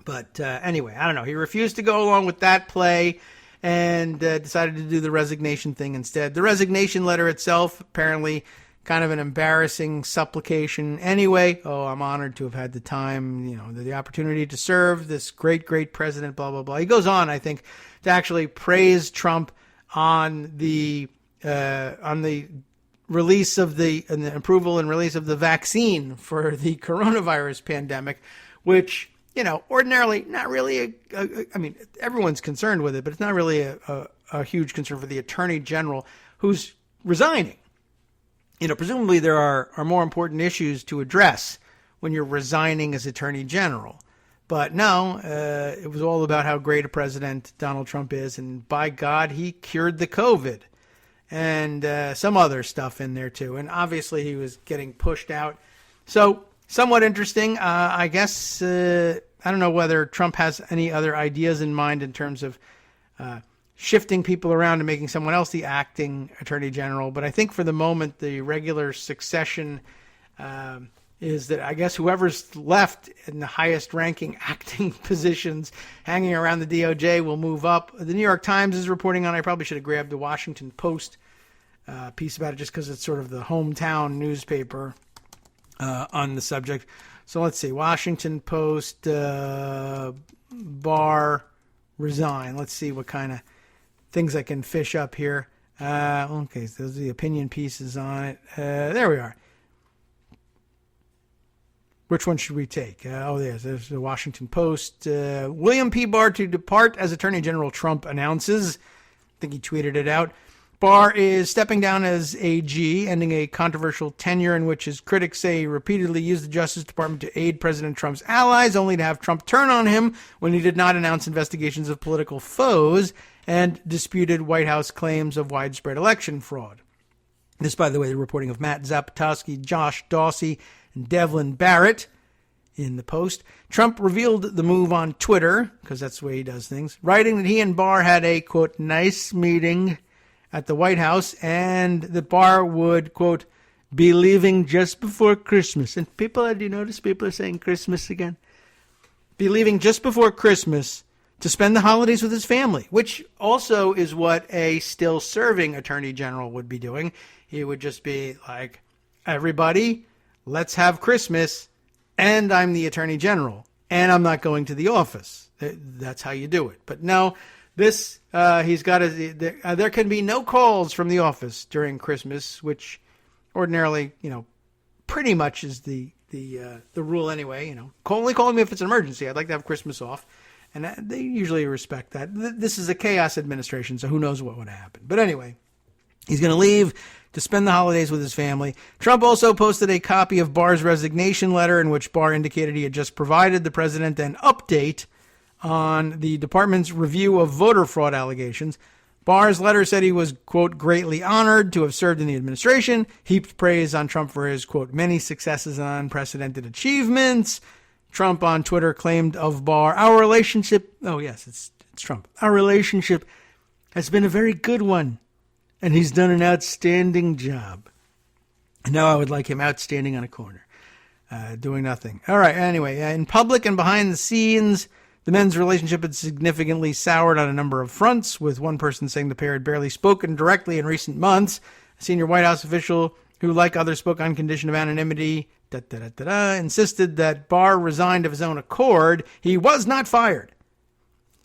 But anyway, I don't know. He refused to go along with that play and decided to do the resignation thing instead. The resignation letter itself, apparently kind of an embarrassing supplication anyway. Oh, I'm honored to have had the time, the opportunity to serve this great, great president, blah, blah, blah. He goes on, I think, to actually praise Trump on the release of and the approval and release of the vaccine for the coronavirus pandemic, which, ordinarily not really I mean, everyone's concerned with it, but it's not really a huge concern for the Attorney General who's resigning. Presumably there are more important issues to address when you're resigning as Attorney General. But no, it was all about how great a president Donald Trump is. And by God, he cured the COVID and some other stuff in there, too. And obviously he was getting pushed out. So somewhat interesting. I guess I don't know whether Trump has any other ideas in mind in terms of shifting people around and making someone else the acting Attorney General. But I think for the moment, the regular succession is that I guess whoever's left in the highest ranking acting positions hanging around the DOJ will move up. The New York Times is reporting on it. I probably should have grabbed the Washington Post piece about it just because it's sort of the hometown newspaper on the subject. So let's see. Washington Post, Barr, resign. Let's see what kind of things I can fish up here. Okay, so those are the opinion pieces on it. There we are. Which one should we take? There's the Washington Post. William P. Barr to depart as Attorney General, Trump announces. I think he tweeted it out. Barr is stepping down as AG, ending a controversial tenure in which his critics say he repeatedly used the Justice Department to aid President Trump's allies, only to have Trump turn on him when he did not announce investigations of political foes and disputed White House claims of widespread election fraud. This, by the way, the reporting of Matt Zapotowski, Josh Dawsey, and Devlin Barrett in the Post. Trump revealed the move on Twitter, because that's the way he does things, writing that he and Barr had a, quote, nice meeting at the White House, and that Barr would, quote, be leaving just before Christmas. And people, do you notice people are saying Christmas again? Be leaving just before Christmas to spend the holidays with his family, which also is what a still serving Attorney General would be doing. He would just be like, everybody, let's have Christmas, and I'm the Attorney General, and I'm not going to the office. That's how you do it. But no, this, he's got there can be no calls from the office during Christmas, which ordinarily, pretty much is the rule anyway. Only call me if it's an emergency. I'd like to have Christmas off. And they usually respect that. This is a chaos administration, so who knows what would happen. But anyway, he's going to leave to spend the holidays with his family. Trump also posted a copy of Barr's resignation letter in which Barr indicated he had just provided the president an update on the department's review of voter fraud allegations. Barr's letter said he was, quote, greatly honored to have served in the administration, heaped praise on Trump for his, quote, many successes and unprecedented achievements. Trump on Twitter claimed of Barr, our relationship, oh yes, it's Trump, our relationship has been a very good one, and he's done an outstanding job. And now I would like him outstanding on a corner, doing nothing. All right, anyway, in public and behind the scenes, the men's relationship had significantly soured on a number of fronts, with one person saying the pair had barely spoken directly in recent months. A senior White House official who, like others, spoke on condition of anonymity, insisted that Barr resigned of his own accord. He was not fired.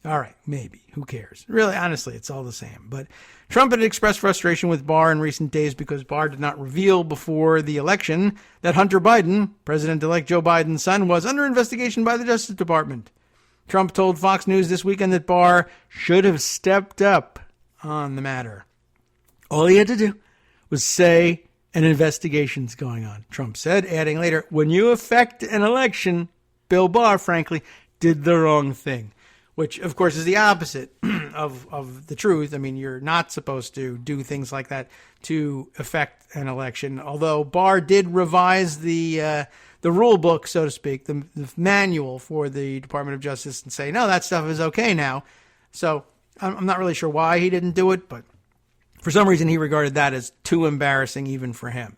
All right, maybe. Who cares? Really, honestly, it's all the same. But Trump had expressed frustration with Barr in recent days because Barr did not reveal before the election that Hunter Biden, President-elect Joe Biden's son, was under investigation by the Justice Department. Trump told Fox News this weekend that Barr should have stepped up on the matter. All he had to do was say an investigation's going on, Trump said, adding later, when you affect an election, Bill Barr, frankly, did the wrong thing. which, of course, is the opposite of the truth. I mean, you're not supposed to do things like that to affect an election, although Barr did revise the rule book, so to speak, the manual for the Department of Justice, and say, no, that stuff is okay now. So I'm not really sure why he didn't do it, but for some reason he regarded that as too embarrassing even for him.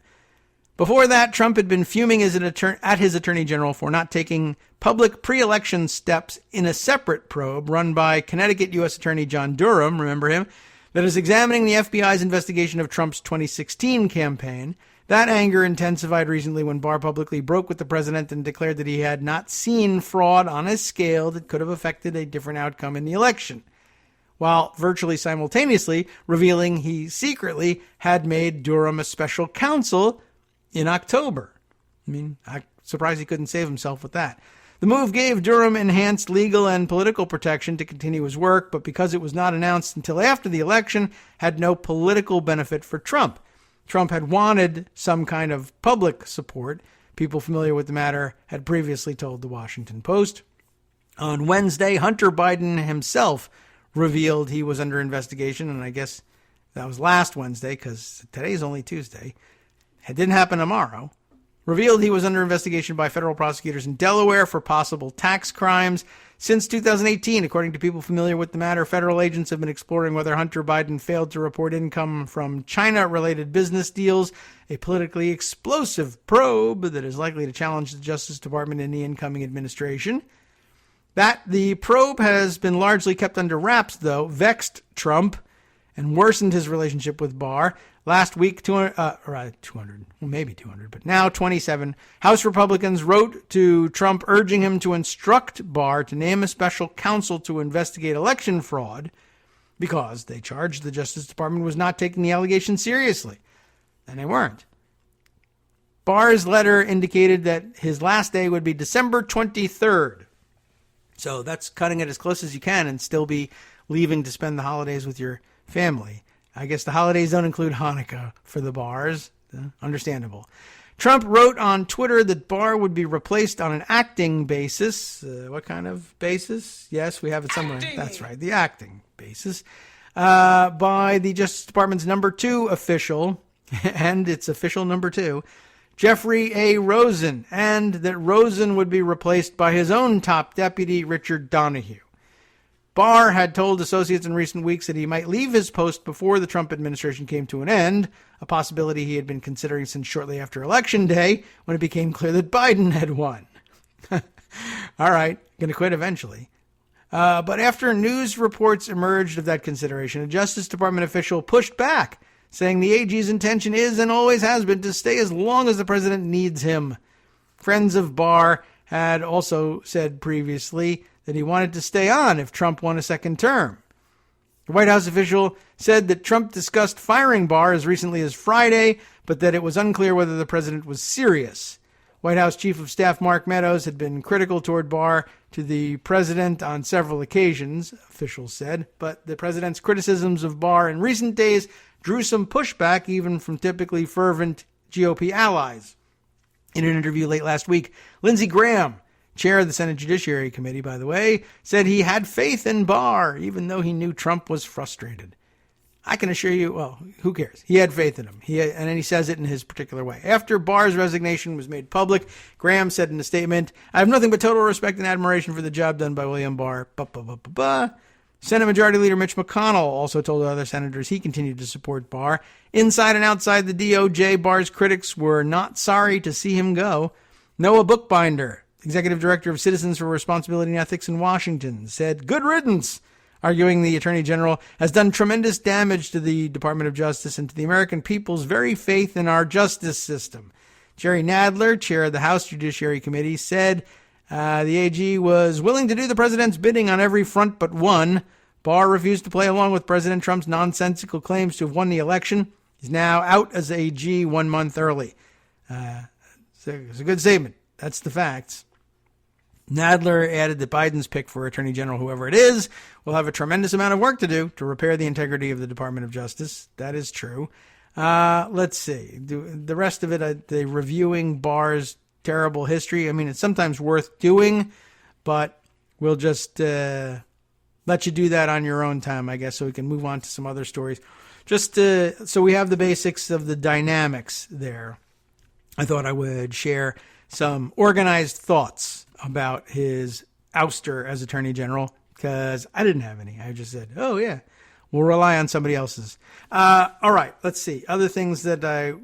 Before that, Trump had been fuming at his attorney general for not taking public pre-election steps in a separate probe run by Connecticut U.S. Attorney John Durham, remember him, that is examining the FBI's investigation of Trump's 2016 campaign. That anger intensified recently when Barr publicly broke with the president and declared that he had not seen fraud on a scale that could have affected a different outcome in the election, while virtually simultaneously revealing he secretly had made Durham a special counsel in October. I mean, I'm surprised he couldn't save himself with that. The move gave Durham enhanced legal and political protection to continue his work, but because it was not announced until after the election, had no political benefit for Trump. Trump had wanted some kind of public support. People familiar with the matter had previously told the Washington Post. On Wednesday, Hunter Biden himself revealed he was under investigation, and I guess that was last Wednesday because today's only Tuesday. It didn't happen tomorrow. Revealed he was under investigation by federal prosecutors in Delaware for possible tax crimes. Since 2018, according to people familiar with the matter, federal agents have been exploring whether Hunter Biden failed to report income from China-related business deals, a politically explosive probe that is likely to challenge the Justice Department in the incoming administration. That the probe has been largely kept under wraps, though, vexed Trump and worsened his relationship with Barr. Last week, 200, well, maybe 200, but now 27 House Republicans wrote to Trump urging him to instruct Barr to name a special counsel to investigate election fraud because they charged the Justice Department was not taking the allegation seriously, and they weren't. Barr's letter indicated that his last day would be December 23rd. So that's cutting it as close as you can and still be leaving to spend the holidays with your family. I guess the holidays don't include Hanukkah for the Barrs. Understandable. Trump wrote on Twitter that Barr would be replaced on an acting basis. What kind of basis? Yes, we have it somewhere. Acting. That's right, the acting basis. By the Justice Department's number 2 official, and its official number 2, Jeffrey A. Rosen, and that Rosen would be replaced by his own top deputy, Richard Donahue. Barr had told associates in recent weeks that he might leave his post before the Trump administration came to an end, a possibility he had been considering since shortly after Election Day, when it became clear that Biden had won. All right, going to quit eventually. But after news reports emerged of that consideration, a Justice Department official pushed back, saying the AG's intention is and always has been to stay as long as the president needs him. Friends of Barr had also said previously that he wanted to stay on if Trump won a second term. The White House official said that Trump discussed firing Barr as recently as Friday, but that it was unclear whether the president was serious. White House Chief of Staff Mark Meadows had been critical toward Barr to the president on several occasions, officials said, but the president's criticisms of Barr in recent days drew some pushback even from typically fervent GOP allies. In an interview late last week, Lindsey Graham, chair of the Senate Judiciary Committee, by the way, said he had faith in Barr, even though he knew Trump was frustrated. I can assure you, well, who cares? He had faith in him. And then he says it in his particular way. After Barr's resignation was made public, Graham said in a statement, "I have nothing but total respect and admiration for the job done by William Barr." Senate Majority Leader Mitch McConnell also told other senators he continued to support Barr. Inside and outside the DOJ, Barr's critics were not sorry to see him go. Noah Bookbinder, Executive Director of Citizens for Responsibility and Ethics in Washington, said, "Good riddance," arguing the Attorney General has done tremendous damage to the Department of Justice and to the American people's very faith in our justice system. Jerry Nadler, chair of the House Judiciary Committee, said the AG was willing to do the president's bidding on every front but one. Barr refused to play along with President Trump's nonsensical claims to have won the election. He's now out as AG 1 month early. It's a good statement. That's the facts. Nadler added that Biden's pick for Attorney General, whoever it is, will have a tremendous amount of work to do to repair the integrity of the Department of Justice. That is true. Let's see. The rest of it, the reviewing Barr's terrible history, I mean, it's sometimes worth doing, but we'll just let you do that on your own time, I guess, so we can move on to some other stories. Just so we have the basics of the dynamics there, I thought I would share some organized thoughts about his ouster as Attorney General, because I didn't have any. I just said, oh, yeah, we'll rely on somebody else's. All right, let's see. Other things that I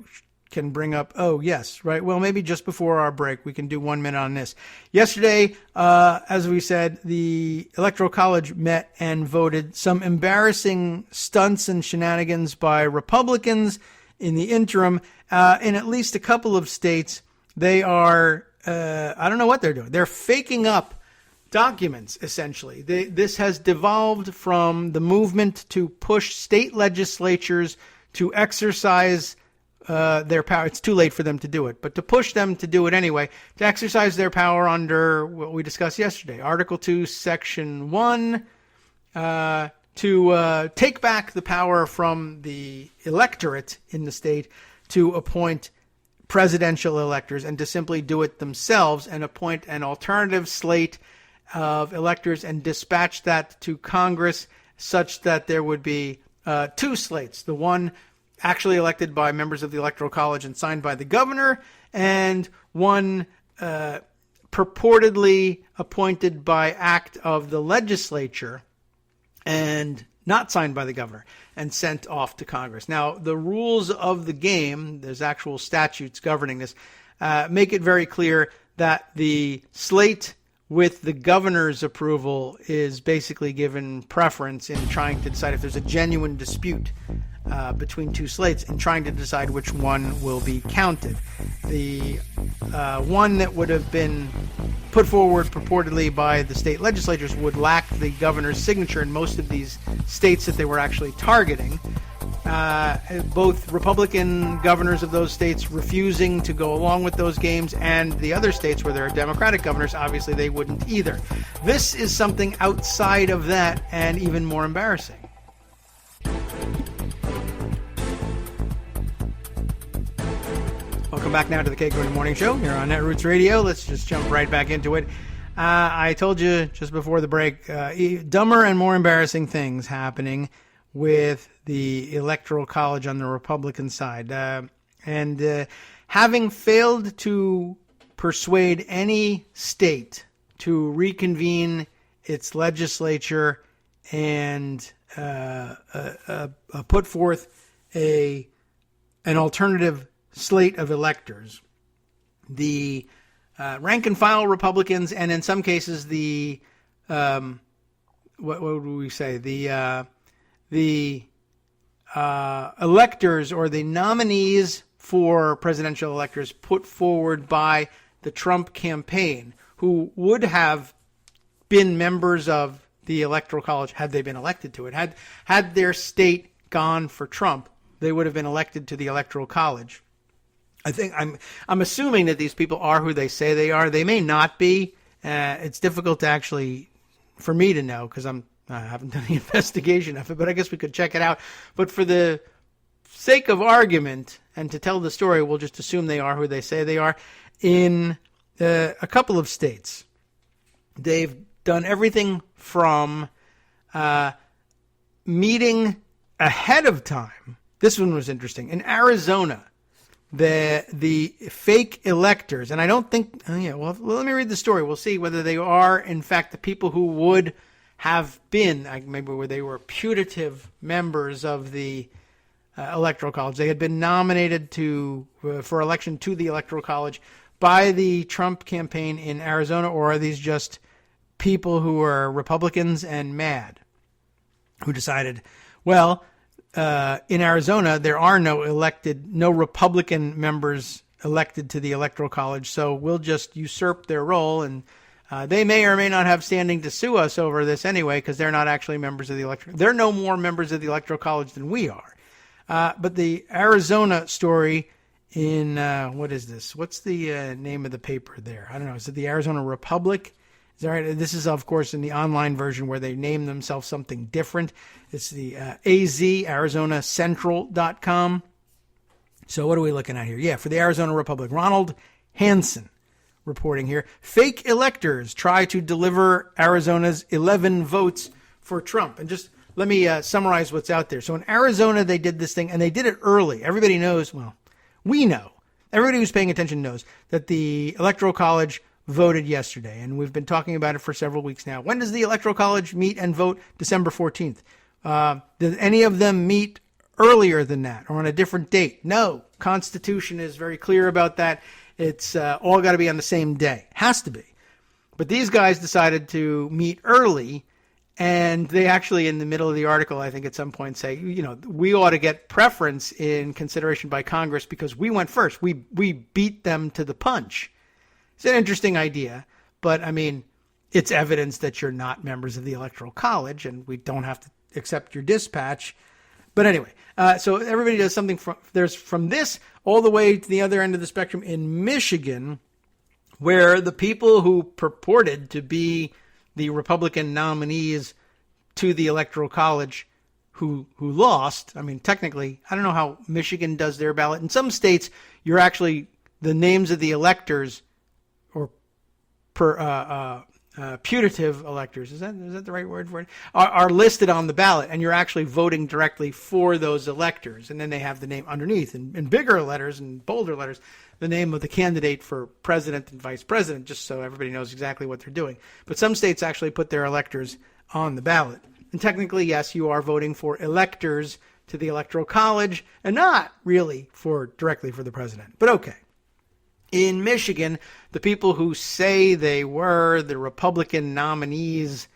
can bring up. Oh, yes, right. Well, maybe just before our break, we can do 1 minute on this. Yesterday, as we said, the Electoral College met and voted some embarrassing stunts and shenanigans by Republicans in the interim. In at least a couple of states, they are, I don't know what they're doing. They're faking up documents, essentially. This has devolved from the movement to push state legislatures to exercise their power. It's too late for them to do it, but to push them to do it anyway, to exercise their power under what we discussed yesterday, Article 2, Section 1, to take back the power from the electorate in the state to appoint presidential electors and to simply do it themselves and appoint an alternative slate of electors and dispatch that to Congress such that there would be two slates, the one actually elected by members of the Electoral College and signed by the governor, and one purportedly appointed by act of the legislature and not signed by the governor and sent off to Congress. Now, the rules of the game, there's actual statutes governing this, make it very clear that the slate with the governor's approval is basically given preference in trying to decide if there's a genuine dispute between two slates and trying to decide which one will be counted. The one that would have been put forward purportedly by the state legislatures would lack the governor's signature in most of these states that they were actually targeting. Both Republican governors of those states refusing to go along with those games, and the other states where there are Democratic governors, obviously they wouldn't either. This is something outside of that and even more embarrassing. Welcome back now to the Kagro in the Morning Show here on Netroots Radio. Let's just jump right back into it. I told you just before the break, dumber and more embarrassing things happening with the Electoral College on the Republican side. And having failed to persuade any state to reconvene its legislature and put forth an alternative slate of electors, the rank and file Republicans, and in some cases the what would we say, the electors or the nominees for presidential electors put forward by the Trump campaign, who would have been members of the Electoral College had they been elected to it. Had their state gone for Trump, they would have been elected to the Electoral College. I think I'm assuming that these people are who they say they are. They may not be. It's difficult to actually, for me to know, because I haven't done the investigation of it, but I guess we could check it out. But for the sake of argument and to tell the story, we'll just assume they are who they say they are. In a couple of states, they've done everything from meeting ahead of time. This one was interesting. In Arizona, the fake electors, and I don't think, well, let me read the story. We'll see whether they are, in fact, the people who would have been, maybe where they were putative members of the Electoral College. They had been nominated for election to the Electoral College by the Trump campaign in Arizona, or are these just people who are Republicans and mad, who decided, well, in Arizona, there are no Republican members elected to the Electoral College, so we'll just usurp their role, and they may or may not have standing to sue us over this anyway, because they're not actually members of the Electoral. They're no more members of the Electoral College than we are. But the Arizona story in, what is this? What's the name of the paper there? I don't know. Is it the Arizona Republic? Is that right? This is, of course, in the online version where they name themselves something different. It's the AZ, ArizonaCentral.com. So what are we looking at here? Yeah, for the Arizona Republic. Ronald Hansen reporting here. Fake electors try to deliver Arizona's 11 votes for Trump. And just let me summarize what's out there. So in Arizona, they did this thing, and they did it early. Everybody knows, well, we know. Everybody who's paying attention knows that the Electoral College voted yesterday, and we've been talking about it for several weeks now. When does the Electoral College meet and vote? December 14th. Did any of them meet earlier than that or on a different date? No. Constitution is very clear about that. It's all got to be on the same day. Has to be. But these guys decided to meet early, and they actually, in the middle of the article, I think at some point say, we ought to get preference in consideration by Congress because we went first. We beat them to the punch. It's an interesting idea, but I mean, it's evidence that you're not members of the Electoral College, and we don't have to accept your dispatch. But anyway, so everybody does something from this all the way to the other end of the spectrum in Michigan, where the people who purported to be the Republican nominees to the Electoral College who lost, I mean, technically, I don't know how Michigan does their ballot. In some states, you're actually, the names of the electors or putative electors, is that the right word for it? Are listed on the ballot, and you're actually voting directly for those electors. And then they have the name underneath in bigger letters and bolder letters, the name of the candidate for president and vice president, just so everybody knows exactly what they're doing. But some states actually put their electors on the ballot. And technically, yes, you are voting for electors to the Electoral College and not really directly for the president. But okay. In Michigan, the people who say they were the Republican nominees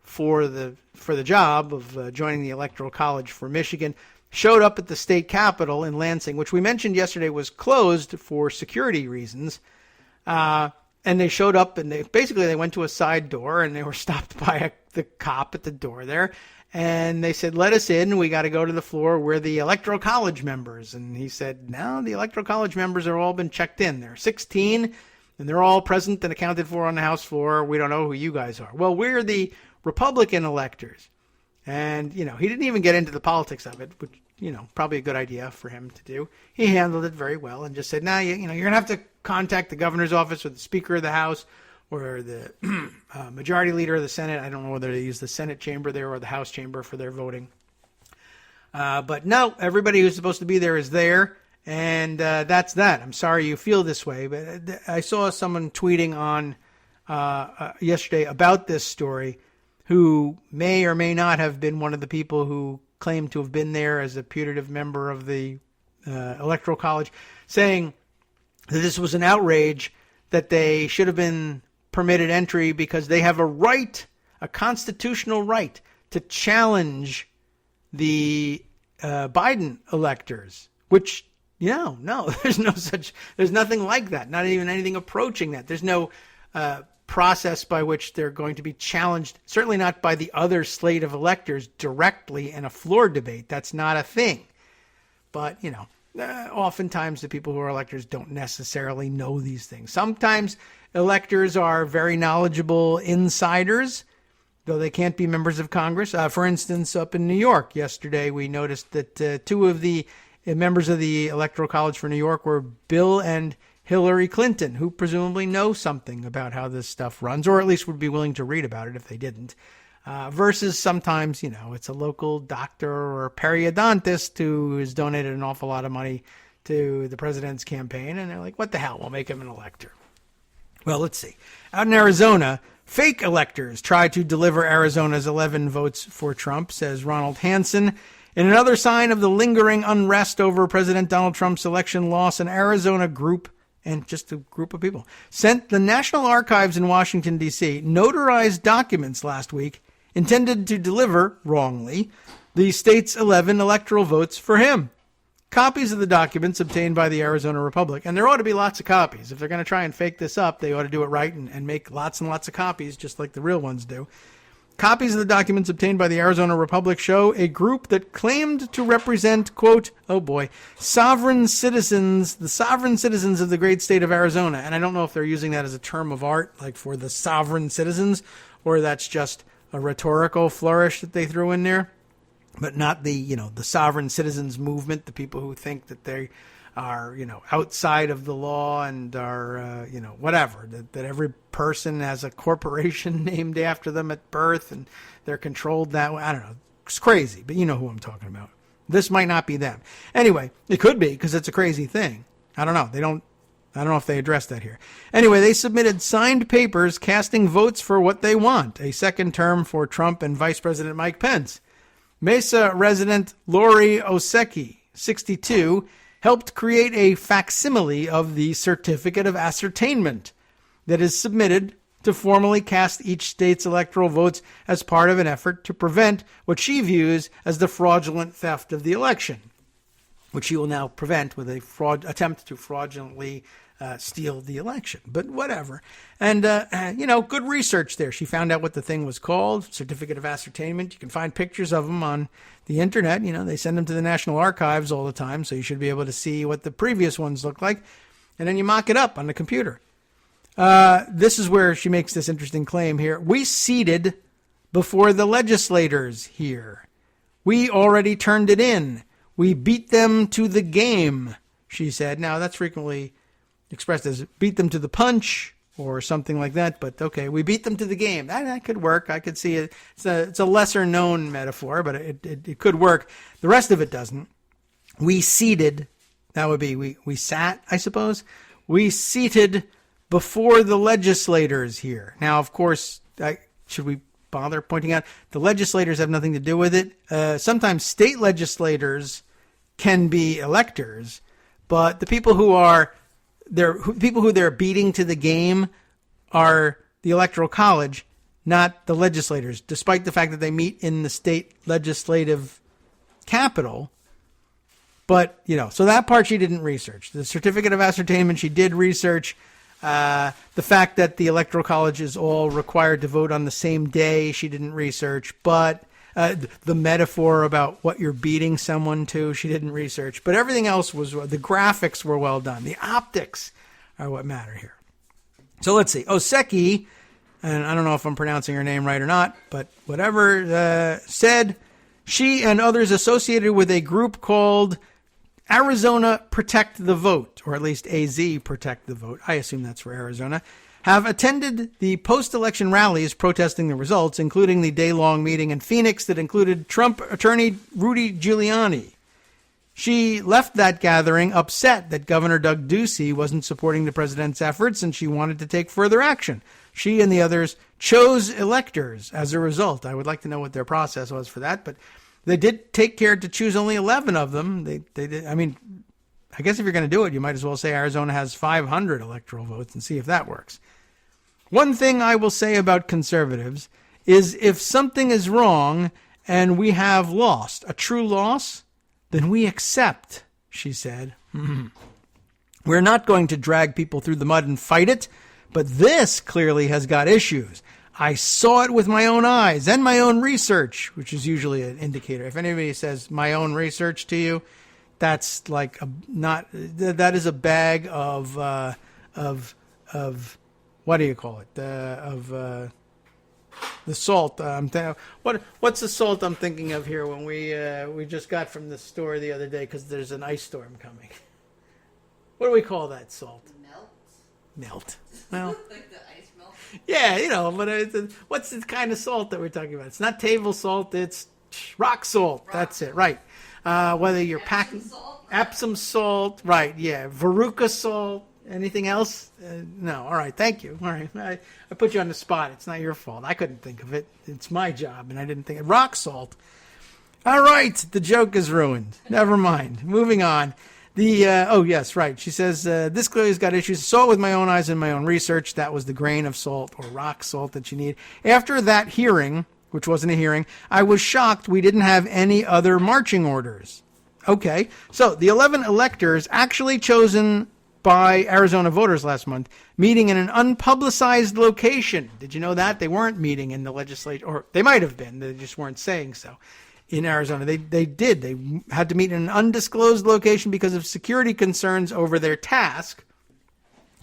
for the job of joining the Electoral College for Michigan showed up at the state capitol in Lansing, which we mentioned yesterday was closed for security reasons. And they showed up, and they went to a side door, and they were stopped by the cop at the door there. And they said, let us in. We got to go to the floor. We're the Electoral College members. And he said, no, the Electoral College members are all been checked in. There are 16, and they're all present and accounted for on the House floor. We don't know who you guys are. Well, we're the Republican electors. And, he didn't even get into the politics of it, which, probably a good idea for him to do. He handled it very well and just said, nah, you're going to have to contact the governor's office or the Speaker of the House or the majority leader of the Senate. I don't know whether they use the Senate chamber there or the House chamber for their voting. But no, everybody who's supposed to be there is there. And that's that. I'm sorry you feel this way. But I saw someone tweeting on yesterday about this story who may or may not have been one of the people who claimed to have been there as a putative member of the Electoral College, saying that this was an outrage, that they should have been permitted entry because they have a constitutional right to challenge the Biden electors, which, no, there's nothing like that. Not even anything approaching that. There's no process by which they're going to be challenged, certainly not by the other slate of electors directly in a floor debate. That's not a thing. But, oftentimes the people who are electors don't necessarily know these things. Sometimes electors are very knowledgeable insiders, though they can't be members of Congress. For instance, up in New York yesterday, we noticed that two of the members of the Electoral College for New York were Bill and Hillary Clinton, who presumably know something about how this stuff runs, or at least would be willing to read about it if they didn't. Versus sometimes, it's a local doctor or periodontist who has donated an awful lot of money to the president's campaign, and they're like, what the hell, we'll make him an elector. Well, let's see. Out in Arizona, fake electors try to deliver Arizona's 11 votes for Trump, says Ronald Hansen. In another sign of the lingering unrest over President Donald Trump's election loss, an Arizona group, and just a group of people, sent the National Archives in Washington, D.C. notarized documents last week intended to deliver, wrongly, the state's 11 electoral votes for him. Copies of the documents obtained by the Arizona Republic, and there ought to be lots of copies. If they're going to try and fake this up, they ought to do it right and make lots and lots of copies, just like the real ones do. Copies of the documents obtained by the Arizona Republic show a group that claimed to represent, quote, oh boy, sovereign citizens, the sovereign citizens of the great state of Arizona. And I don't know if they're using that as a term of art, like for the sovereign citizens, or that's just a rhetorical flourish that they threw in there. But not the, the sovereign citizens movement, the people who think that they are, outside of the law and are, whatever, that every person has a corporation named after them at birth and they're controlled that way. I don't know. It's crazy, but you know who I'm talking about. This might not be them. Anyway, it could be because it's a crazy thing. I don't know. I don't know if they addressed that here. Anyway, they submitted signed papers casting votes for what they want, a second term for Trump and Vice President Mike Pence. Mesa resident Lori Osecki, 62, helped create a facsimile of the certificate of ascertainment that is submitted to formally cast each state's electoral votes as part of an effort to prevent what she views as the fraudulent theft of the election, which she will now prevent with a attempt to fraudulently steal the election. But whatever. And, good research there. She found out what the thing was called, Certificate of Ascertainment. You can find pictures of them on the internet. They send them to the National Archives all the time, so you should be able to see what the previous ones look like. And then you mock it up on the computer. This is where she makes this interesting claim here. We seated before the legislators here. We already turned it in. We beat them to the game, she said. Now, that's frequently expressed as beat them to the punch or something like that. But, okay, we beat them to the game. That could work. I could see it. It's a lesser-known metaphor, but it could work. The rest of it doesn't. We seated. That would be we sat, I suppose. We seated before the legislators here. Now, of course, should we bother pointing out the legislators have nothing to do with it? Sometimes state legislators can be electors, but the people who they're beating to the game are the Electoral College, not the legislators, despite the fact that they meet in the state legislative capital. But, so that part she didn't research. The certificate of ascertainment she did research. The fact that the Electoral College is all required to vote on the same day, she didn't research. But the metaphor about what you're beating someone to, she didn't research. But everything else was, the graphics were well done. The optics are what matter here. So let's see. Osecki, and I don't know if I'm pronouncing her name right or not, but whatever, said she and others associated with a group called Arizona Protect the Vote, or at least AZ Protect the Vote, I assume that's for Arizona, have attended the post-election rallies protesting the results, including the day-long meeting in Phoenix that included Trump attorney Rudy Giuliani. She left that gathering upset that Governor Doug Ducey wasn't supporting the president's efforts, and she wanted to take further action. She and the others chose electors as a result. I would like to know what their process was for that, but they did take care to choose only 11 of them. They did. I mean, I guess if you're going to do it, you might as well say Arizona has 500 electoral votes and see if that works. One thing I will say about conservatives is if something is wrong and we have lost, a true loss, then we accept, she said. We're not going to drag people through the mud and fight it, but this clearly has got issues. I saw it with my own eyes and my own research, which is usually an indicator. If anybody says my own research to you, that's like that is a bag of what do you call it? The salt. What's the salt I'm thinking of here when we just got from the store the other day because there's an ice storm coming. What do we call that salt? Melt. Well, like the ice melt. Yeah, but what's the kind of salt that we're talking about? It's not table salt. It's rock salt. That's it, right? Whether you're packing Epsom salt, right? Yeah, Veruca salt. Anything else? No. All right. Thank you. All right. I put you on the spot. It's not your fault. I couldn't think of it. It's my job, and I didn't think of rock salt. All right. The joke is ruined. Never mind. Moving on. Oh, yes, right. She says, this clearly has got issues. Saw it with my own eyes and my own research. That was the grain of salt or rock salt that you need. After that hearing, which wasn't a hearing, I was shocked we didn't have any other marching orders. Okay. So the 11 electors actually chosen by Arizona voters last month, meeting in an unpublicized location. Did you know that? They weren't meeting in the legislature, or they might have been. They just weren't saying so. In Arizona, they did. They had to meet in an undisclosed location because of security concerns over their task.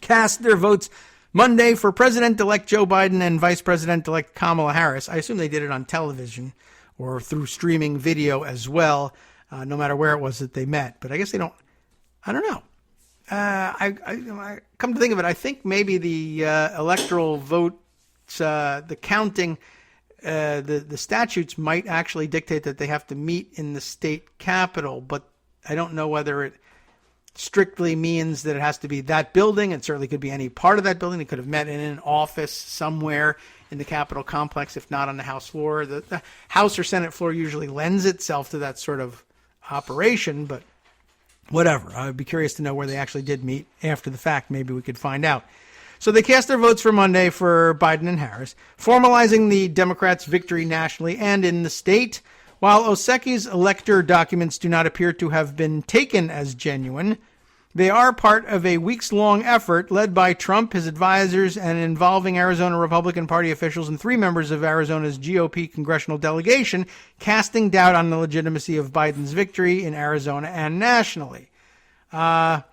Cast their votes Monday for President-elect Joe Biden and Vice President-elect Kamala Harris. I assume they did it on television or through streaming video as well, no matter where it was that they met. But I guess they don't I don't know. I come to think of it, I think maybe the electoral votes, the counting, the statutes might actually dictate that they have to meet in the state capitol, but I don't know whether it strictly means that it has to be that building. It certainly could be any part of that building. They could have met in an office somewhere in the Capitol complex, if not on the House floor. The House or Senate floor usually lends itself to that sort of operation, but whatever. I would be curious to know where they actually did meet after the fact. Maybe we could find out. So they cast their votes for Monday for Biden and Harris, formalizing the Democrats' victory nationally and in the state. While Oseki's elector documents do not appear to have been taken as genuine, they are part of a weeks-long effort led by Trump, his advisors, and involving Arizona Republican Party officials and 3 members of Arizona's GOP congressional delegation, casting doubt on the legitimacy of Biden's victory in Arizona and nationally. More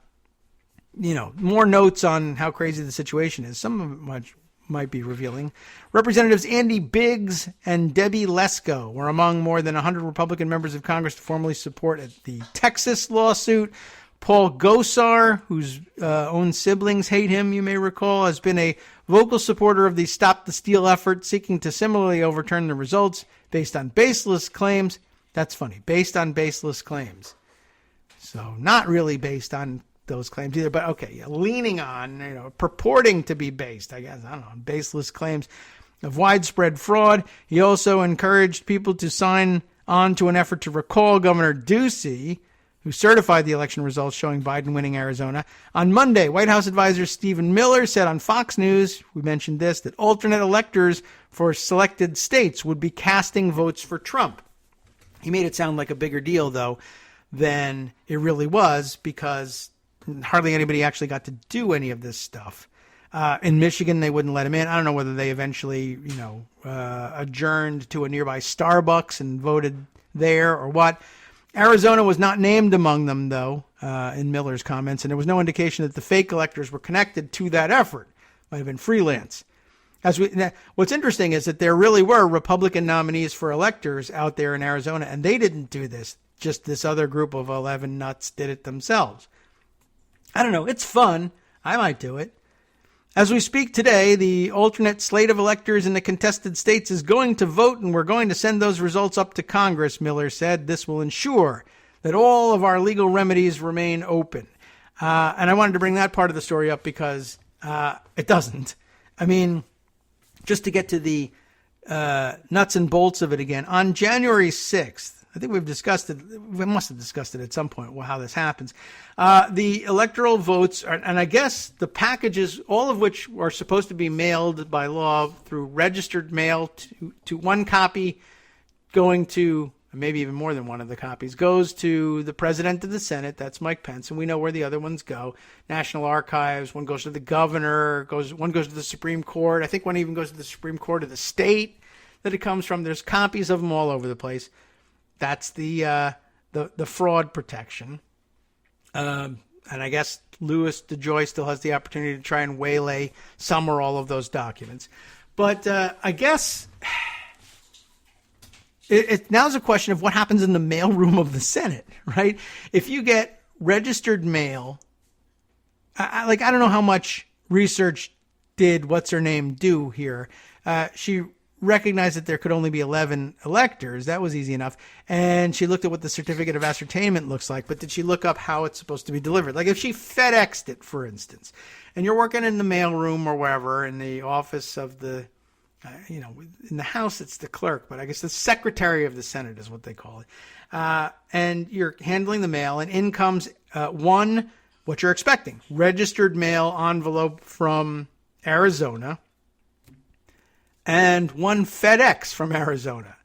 notes on how crazy the situation is. Some of it might be revealing. Representatives Andy Biggs and Debbie Lesko were among more than 100 Republican members of Congress to formally support the Texas lawsuit. Paul Gosar, whose own siblings hate him, you may recall, has been a vocal supporter of the Stop the Steal effort, seeking to similarly overturn the results based on baseless claims. That's funny, based on baseless claims. So not really based on those claims either, but okay, leaning on, purporting to be based, I guess, on baseless claims of widespread fraud. He also encouraged people to sign on to an effort to recall Governor Ducey, who certified the election results showing Biden winning Arizona. On Monday, White House advisor Stephen Miller said on Fox News, we mentioned this, that alternate electors for selected states would be casting votes for Trump. He made it sound like a bigger deal, though, than it really was, because hardly anybody actually got to do any of this stuff. In Michigan, they wouldn't let him in. I don't know whether they eventually, adjourned to a nearby Starbucks and voted there or what. Arizona was not named among them, though, in Miller's comments, and there was no indication that the fake electors were connected to that effort. Might have been freelance. What's interesting is that there really were Republican nominees for electors out there in Arizona, and they didn't do this. Just this other group of 11 nuts did it themselves. I don't know. It's fun. I might do it. As we speak today, the alternate slate of electors in the contested states is going to vote, and we're going to send those results up to Congress, Miller said. This will ensure that all of our legal remedies remain open. And I wanted to bring that part of the story up because it doesn't. I mean, just to get to the nuts and bolts of it again, on January 6th, I think we've discussed it. We must have discussed it at some point, how this happens. The electoral votes, and I guess the packages, all of which are supposed to be mailed by law through registered mail to one copy going to, maybe even more than one of the copies, goes to the president of the Senate. That's Mike Pence. And we know where the other ones go. National Archives, one goes to the governor, one goes to the Supreme Court. I think one even goes to the Supreme Court of the state that it comes from. There's copies of them all over the place. That's the fraud protection. And I guess Louis DeJoy still has the opportunity to try and waylay some or all of those documents. But I guess now's a question of what happens in the mailroom of the Senate, right? If you get registered mail, I don't know how much research did what's-her-name do here. She recognized that there could only be 11 electors. That was easy enough. And she looked at what the certificate of ascertainment looks like, but did she look up how it's supposed to be delivered? Like if she FedExed it, for instance, and you're working in the mailroom or wherever, in the office of the, in the House, it's the clerk, but I guess the Secretary of the Senate is what they call it. And you're handling the mail, and in comes what you're expecting, registered mail envelope from Arizona, and one FedEx from Arizona.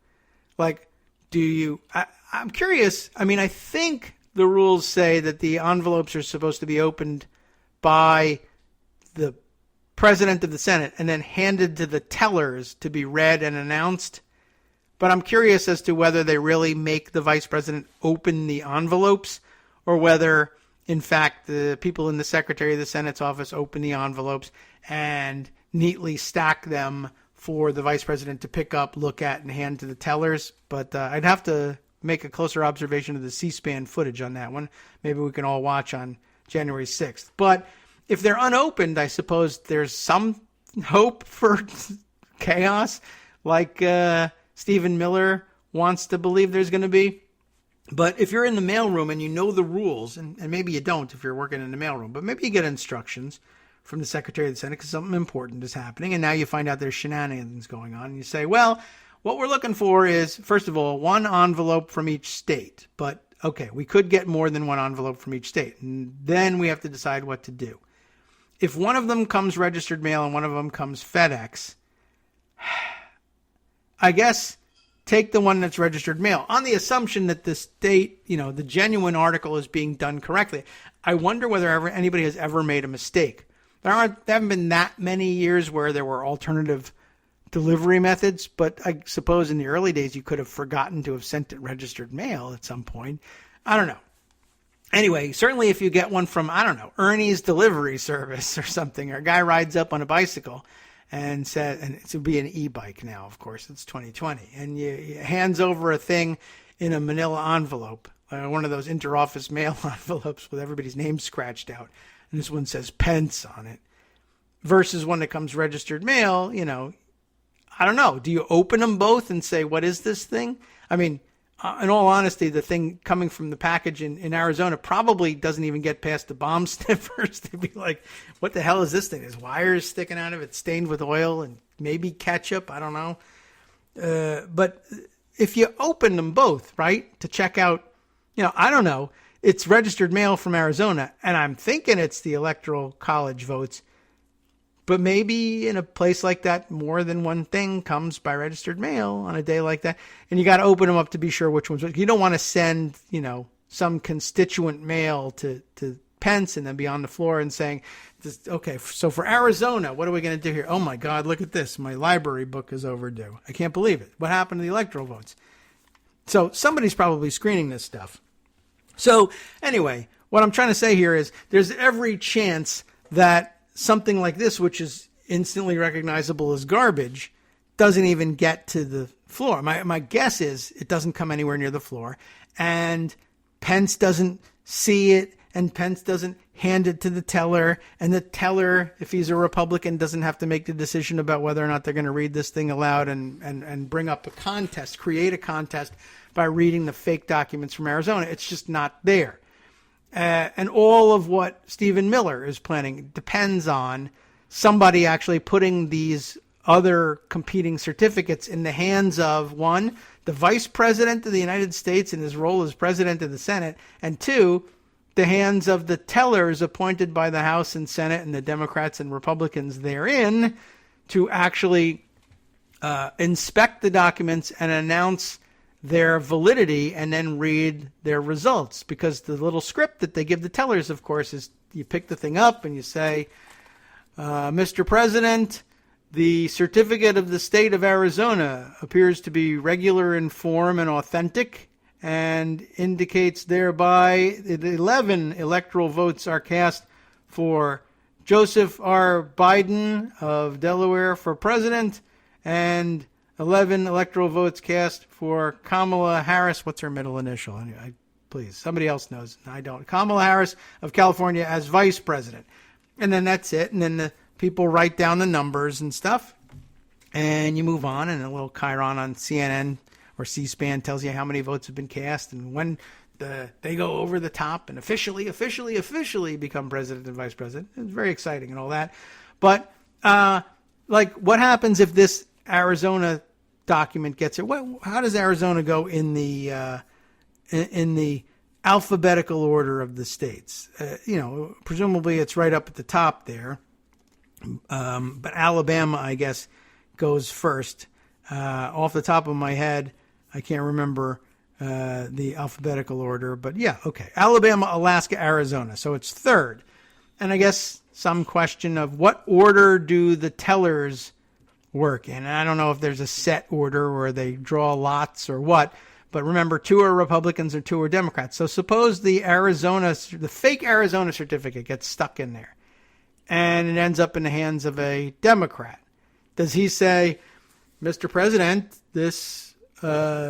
Like, I'm curious. I mean, I think the rules say that the envelopes are supposed to be opened by the president of the Senate and then handed to the tellers to be read and announced. But I'm curious as to whether they really make the vice president open the envelopes or whether, in fact, the people in the Secretary of the Senate's office open the envelopes and neatly stack them for the vice president to pick up, look at, and hand to the tellers. But I'd have to make a closer observation of the C-SPAN footage on that one. Maybe we can all watch on January 6th. But if they're unopened, I suppose there's some hope for chaos, like Stephen Miller wants to believe there's going to be. But if you're in the mailroom and you know the rules, and maybe you don't if you're working in the mailroom, but maybe you get instructions from the Secretary of the Senate because something important is happening, and now you find out there's shenanigans going on, and you say, well, what we're looking for is, first of all, one envelope from each state. But, okay, we could get more than one envelope from each state, and then we have to decide what to do. If one of them comes registered mail and one of them comes FedEx, I guess take the one that's registered mail on the assumption that the state, the genuine article is being done correctly. I wonder whether anybody has ever made a mistake. There haven't been that many years where there were alternative delivery methods, but I suppose in the early days you could have forgotten to have sent it registered mail at some point. I don't know. Anyway, certainly if you get one from, Ernie's Delivery Service or something, or a guy rides up on a bicycle and says, and it would be an e-bike now, of course, it's 2020, and you hands over a thing in a manila envelope, one of those interoffice mail envelopes with everybody's name scratched out, and this one says Pence on it, versus one that comes registered mail, I don't know. Do you open them both and say, what is this thing? I mean, in all honesty, the thing coming from the package in Arizona probably doesn't even get past the bomb sniffers. They'd be like, what the hell is this thing? There's wires sticking out of it, stained with oil and maybe ketchup. I don't know. But if you open them both, right, to check out, I don't know. It's registered mail from Arizona, and I'm thinking it's the Electoral College votes. But maybe in a place like that, more than one thing comes by registered mail on a day like that. And you got to open them up to be sure which ones. You don't want to send, some constituent mail to Pence and then be on the floor and saying, okay, so for Arizona, what are we going to do here? Oh, my God, look at this. My library book is overdue. I can't believe it. What happened to the electoral votes? So somebody's probably screening this stuff. So anyway, what I'm trying to say here is there's every chance that something like this, which is instantly recognizable as garbage, doesn't even get to the floor. My guess is it doesn't come anywhere near the floor, and Pence doesn't see it, and Pence doesn't hand it to the teller, and the teller, if he's a Republican, doesn't have to make the decision about whether or not they're going to read this thing aloud and bring up a contest, create a contest by reading the fake documents from Arizona. It's just not there. And all of what Stephen Miller is planning depends on somebody actually putting these other competing certificates in the hands of, one, the vice president of the United States in his role as president of the Senate, and two, the hands of the tellers appointed by the House and Senate and the Democrats and Republicans therein to actually inspect the documents and announce their validity and then read their results. Because the little script that they give the tellers, of course, is you pick the thing up and you say, Mr. President, the certificate of the state of Arizona appears to be regular in form and authentic and indicates thereby that 11 electoral votes are cast for Joseph R. Biden of Delaware for president and 11 electoral votes cast for Kamala Harris. What's her middle initial? Anyway, please, somebody else knows. I don't. Kamala Harris of California as vice president. And then that's it. And then the people write down the numbers and stuff. And you move on. And a little chyron on CNN or C-SPAN tells you how many votes have been cast and when they go over the top and officially become president and vice president. It's very exciting and all that. But, what happens if this Arizona document gets it? How does Arizona go in the alphabetical order of the states? Presumably it's right up at the top there. But Alabama, I guess, goes first. Off the top of my head, I can't remember the alphabetical order, but yeah, okay. Alabama, Alaska, Arizona. So it's third. And I guess some question of what order do the tellers work in? And I don't know if there's a set order where they draw lots or what, but remember, 2 are Republicans or 2 are Democrats. So suppose the fake Arizona certificate gets stuck in there and it ends up in the hands of a Democrat. Does he say, Mr. President, this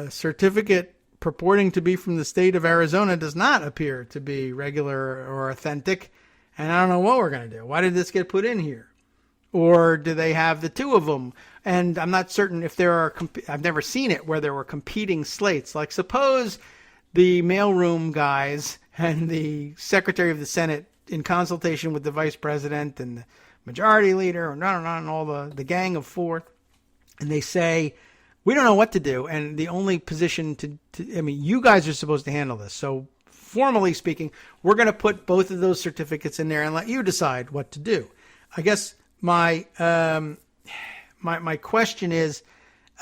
certificate purporting to be from the state of Arizona does not appear to be regular or authentic. And I don't know what we're going to do. Why did this get put in here? Or do they have the two of them? And I'm not certain if there are, I've never seen it where there were competing slates. Like suppose the mailroom guys and the Secretary of the Senate in consultation with the Vice President and the Majority Leader and all the gang of four, and they say, we don't know what to do. And the only position you guys are supposed to handle this. So formally speaking, we're going to put both of those certificates in there and let you decide what to do. I guess my question is,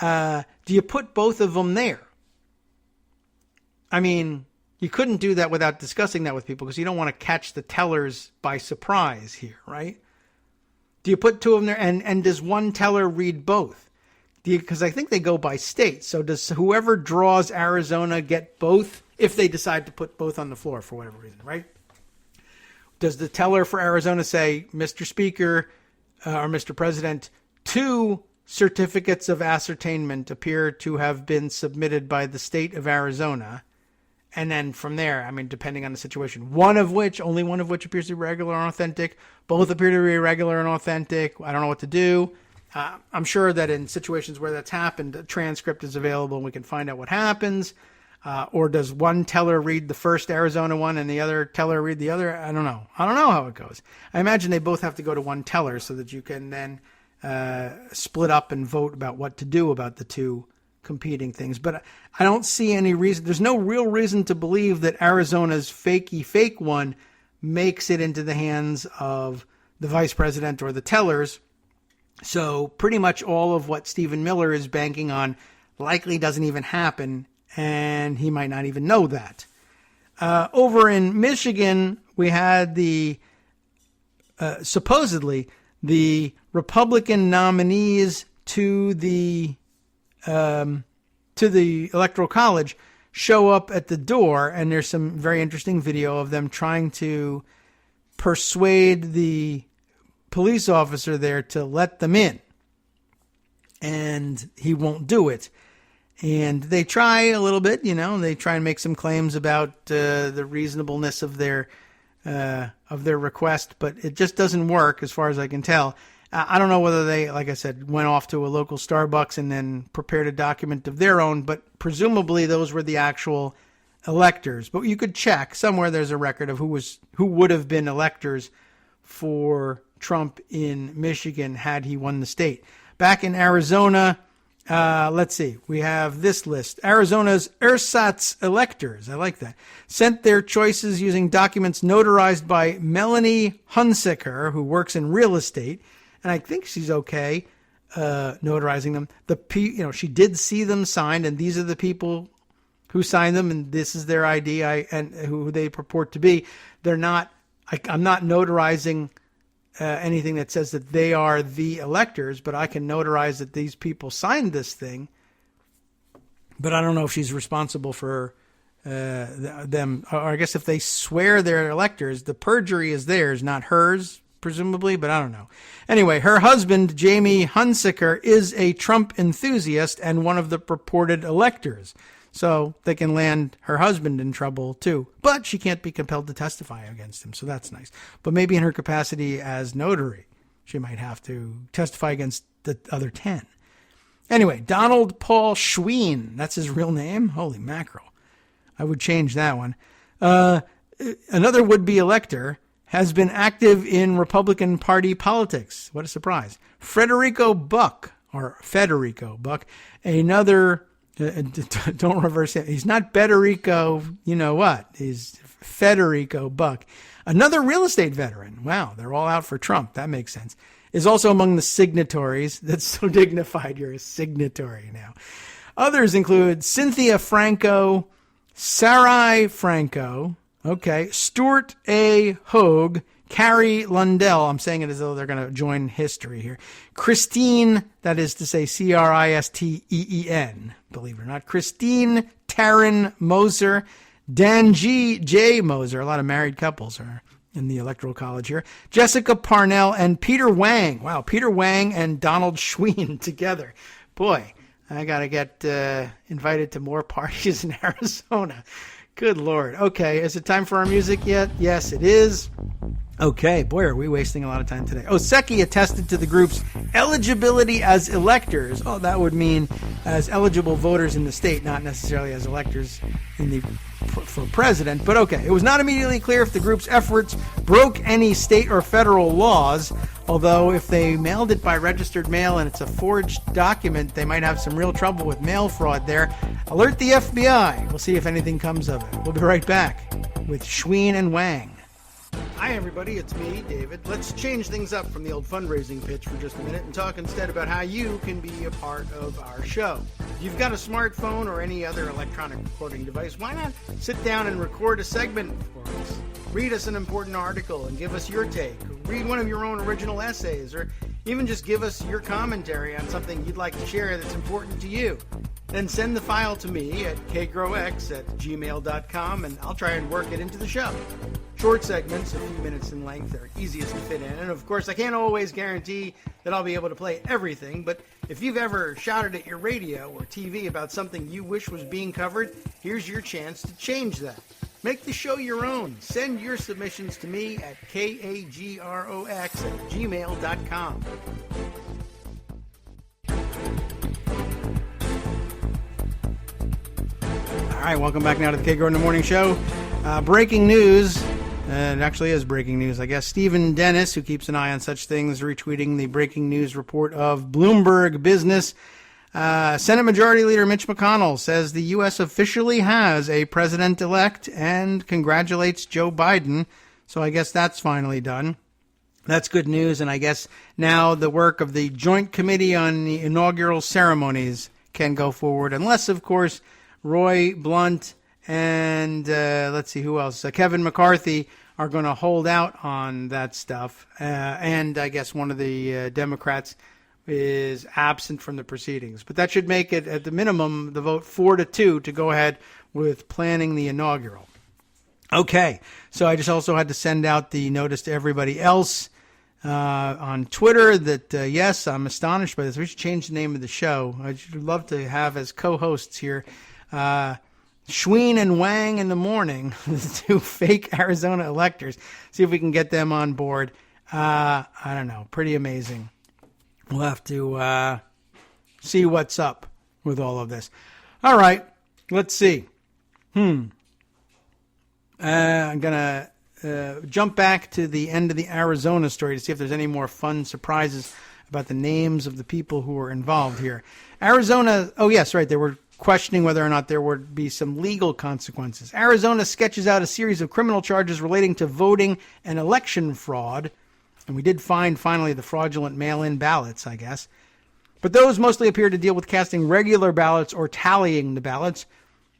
do you put both of them there? I mean, you couldn't do that without discussing that with people because you don't want to catch the tellers by surprise here, right? Do you put two of them there? And does one teller read both? Because I think they go by state. So does whoever draws Arizona get both if they decide to put both on the floor for whatever reason, right? Does the teller for Arizona say, Mr. Speaker or Mr. President, 2 certificates of ascertainment appear to have been submitted by the state of Arizona? And then from there, I mean, depending on the situation, only one of which appears to be regular and authentic. Both appear to be irregular and authentic. I don't know what to do. I'm sure that in situations where that's happened, a transcript is available and we can find out what happens. Or does one teller read the first Arizona one and the other teller read the other? I don't know. I don't know how it goes. I imagine they both have to go to one teller so that you can then split up and vote about what to do about the two competing things. But I don't see any reason. There's no real reason to believe that Arizona's fake one makes it into the hands of the vice president or the tellers. So pretty much all of what Stephen Miller is banking on likely doesn't even happen, and he might not even know that. Over in Michigan, we had supposedly the Republican nominees to the Electoral College show up at the door, and there's some very interesting video of them trying to persuade the police officer there to let them in, and he won't do it. And they try a little bit, they try and make some claims about the reasonableness of their request, but it just doesn't work as far as I can tell. I don't know whether they, like I said, went off to a local Starbucks and then prepared a document of their own, but presumably those were the actual electors. But you could check somewhere. There's a record of who would have been electors for Trump in Michigan had he won the state. Back in Arizona, let's see, we have this list. Arizona's ersatz electors, I like that, sent their choices using documents notarized by Melanie Hunsaker, who works in real estate, and I think she's okay notarizing them. She did see them signed, and these are the people who signed them, and this is their ID and who they purport to be. I'm not notarizing anything that says that they are the electors, but I can notarize that these people signed this thing. But I don't know if she's responsible for them. Or I guess if they swear they're electors, the perjury is theirs, not hers, presumably, but I don't know. Anyway, her husband, Jamie Hunsaker, is a Trump enthusiast and one of the purported electors. So they can land her husband in trouble too. But she can't be compelled to testify against him, so that's nice. But maybe in her capacity as notary, she might have to testify against the other 10. Anyway, Donald Paul Schween, that's his real name? Holy mackerel. I would change that one. Another would-be elector has been active in Republican Party politics. What a surprise. Federico Buck, another... don't reverse it. He's not Federico, you know what? He's Federico Buck. Another real estate veteran. Wow, they're all out for Trump. That makes sense. Is also among the signatories. That's so dignified. You're a signatory now. Others include Cynthia Franco, Sarai Franco, Stuart A. Hogue, Carrie Lundell. I'm saying it as though they're going to join history here. Christine, that is to say Christeen, believe it or not. Christine Taryn Moser, Danji J. Moser. A lot of married couples are in the Electoral College here. Jessica Parnell and Peter Wang. Wow, Peter Wang and Donald Schween together. Boy, I got to get invited to more parties in Arizona. Good Lord. Okay, is it time for our music yet? Yes, it is. Okay, boy, are we wasting a lot of time today. Oseki attested to the group's eligibility as electors. Oh, that would mean as eligible voters in the state, not necessarily as electors for president. But okay, it was not immediately clear if the group's efforts broke any state or federal laws. Although if they mailed it by registered mail and it's a forged document, they might have some real trouble with mail fraud there. Alert the FBI. We'll see if anything comes of it. We'll be right back with Schween and Wang. Hi, everybody. It's me, David. Let's change things up from the old fundraising pitch for just a minute and talk instead about how you can be a part of our show. If you've got a smartphone or any other electronic recording device, why not sit down and record a segment for us? Read us an important article and give us your take. Read one of your own original essays, or even just give us your commentary on something you'd like to share that's important to you. Then send the file to me at kagrox@gmail.com, and I'll try and work it into the show. Short segments, a few minutes in length, are easiest to fit in. And of course, I can't always guarantee that I'll be able to play everything, but if you've ever shouted at your radio or TV about something you wish was being covered, here's your chance to change that. Make the show your own. Send your submissions to me at kagrox@gmail.com. All right, welcome back now to the Kagro in the Morning Show. Breaking news. It actually is breaking news, I guess. Stephen Dennis, who keeps an eye on such things, retweeting the breaking news report of Bloomberg Business. Senate Majority Leader Mitch McConnell says the U.S. officially has a president-elect and congratulates Joe Biden. So I guess that's finally done. That's good news, and I guess now the work of the Joint Committee on the Inaugural Ceremonies can go forward, unless, of course, Roy Blunt and let's see who else, Kevin McCarthy are going to hold out on that stuff. And I guess one of the Democrats is absent from the proceedings. But that should make it, at the minimum, the vote 4-2 to go ahead with planning the inaugural. Okay, so I just also had to send out the notice to everybody else on Twitter that, yes, I'm astonished by this. We should change the name of the show. I'd love to have as co-hosts here Schween and Wang in the morning, the two fake Arizona electors. See if we can get them on board. I don't know. Pretty amazing. We'll have to see what's up with all of this. All right. Let's see. I'm going to jump back to the end of the Arizona story to see if there's any more fun surprises about the names of the people who were involved here. Arizona, oh, yes, right. They were questioning whether or not there would be some legal consequences. Arizona sketches out a series of criminal charges relating to voting and election fraud. And we did find, finally, the fraudulent mail-in ballots, I guess. But those mostly appear to deal with casting regular ballots or tallying the ballots.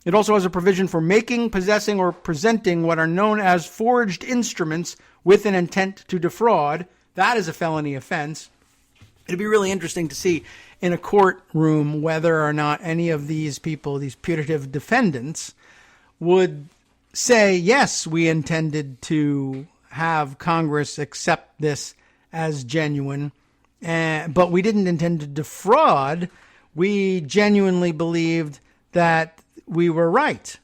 It also has a provision for making, possessing, or presenting what are known as forged instruments with an intent to defraud. That is a felony offense. It'd be really interesting to see in a courtroom whether or not any of these people, these putative defendants, would say, yes, we intended to have Congress accept this as genuine, but we didn't intend to defraud. We genuinely believed that we were right.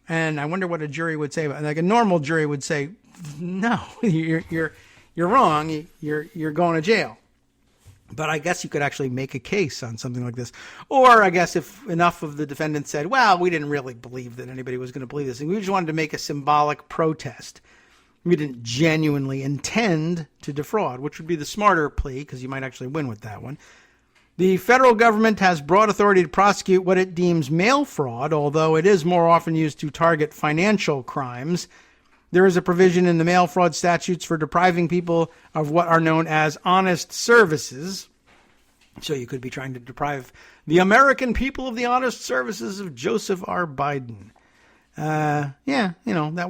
And I wonder what a jury would say about it. Like a normal jury would say, no, you're wrong. You're going to jail. But I guess you could actually make a case on something like this. Or I guess if enough of the defendants said, well, we didn't really believe that anybody was going to believe this, and we just wanted to make a symbolic protest. We didn't genuinely intend to defraud, which would be the smarter plea, because you might actually win with that one. The federal government has broad authority to prosecute what it deems mail fraud, although it is more often used to target financial crimes. There is a provision in the mail fraud statutes for depriving people of what are known as honest services. So you could be trying to deprive the American people of the honest services of Joseph R. Biden. That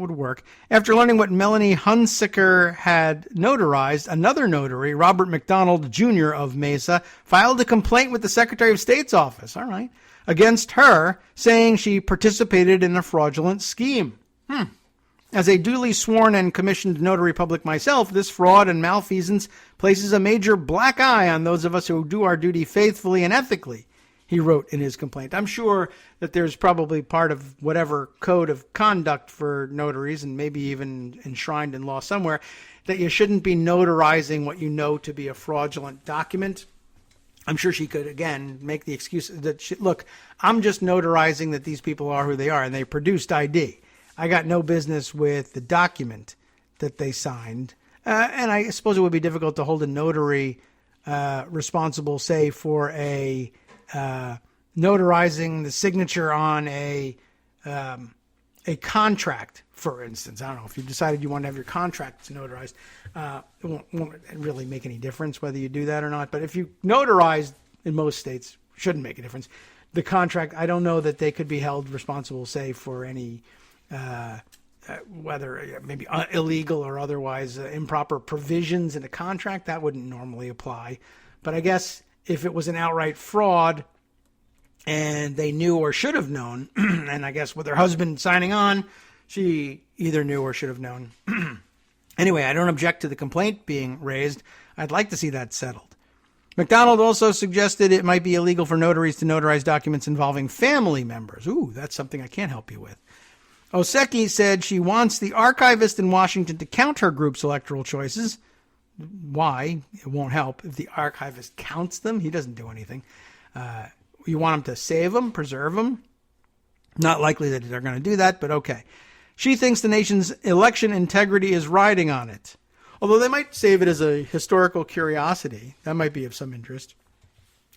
would work. After learning what Melanie Hunsaker had notarized, another notary, Robert McDonald Jr. of Mesa, filed a complaint with the Secretary of State's office, against her, saying she participated in a fraudulent scheme. As a duly sworn and commissioned notary public myself, this fraud and malfeasance places a major black eye on those of us who do our duty faithfully and ethically. he wrote in his complaint. I'm sure that there's probably part of whatever code of conduct for notaries, and maybe even enshrined in law somewhere, that you shouldn't be notarizing what you know to be a fraudulent document. I'm sure she could, again, make the excuse that, look, I'm just notarizing that these people are who they are, and they produced ID. I got no business with the document that they signed. And I suppose it would be difficult to hold a notary responsible, say, for a notarizing the signature on a contract, for instance. I don't know, if you decided you want to have your contracts notarized, it won't really make any difference whether you do that or not. But if you notarize, in most states, shouldn't make a difference. The contract, I don't know that they could be held responsible, say, for any whether maybe illegal or otherwise improper provisions in a contract. That wouldn't normally apply. But I guess if it was an outright fraud and they knew or should have known, and I guess with her husband signing on, she either knew or should have known. Anyway, I don't object to the complaint being raised. I'd like to see that settled. McDonald also suggested it might be illegal for notaries to notarize documents involving family members. Ooh, that's something I can't help you with. Oseki said she wants the archivist in Washington to count her group's electoral choices. Why? It won't help if the archivist counts them. He doesn't do anything. You want him to save them, preserve them? Not likely that they're going to do that, but okay. She thinks the nation's election integrity is riding on it. Although they might save it as a historical curiosity. That might be of some interest.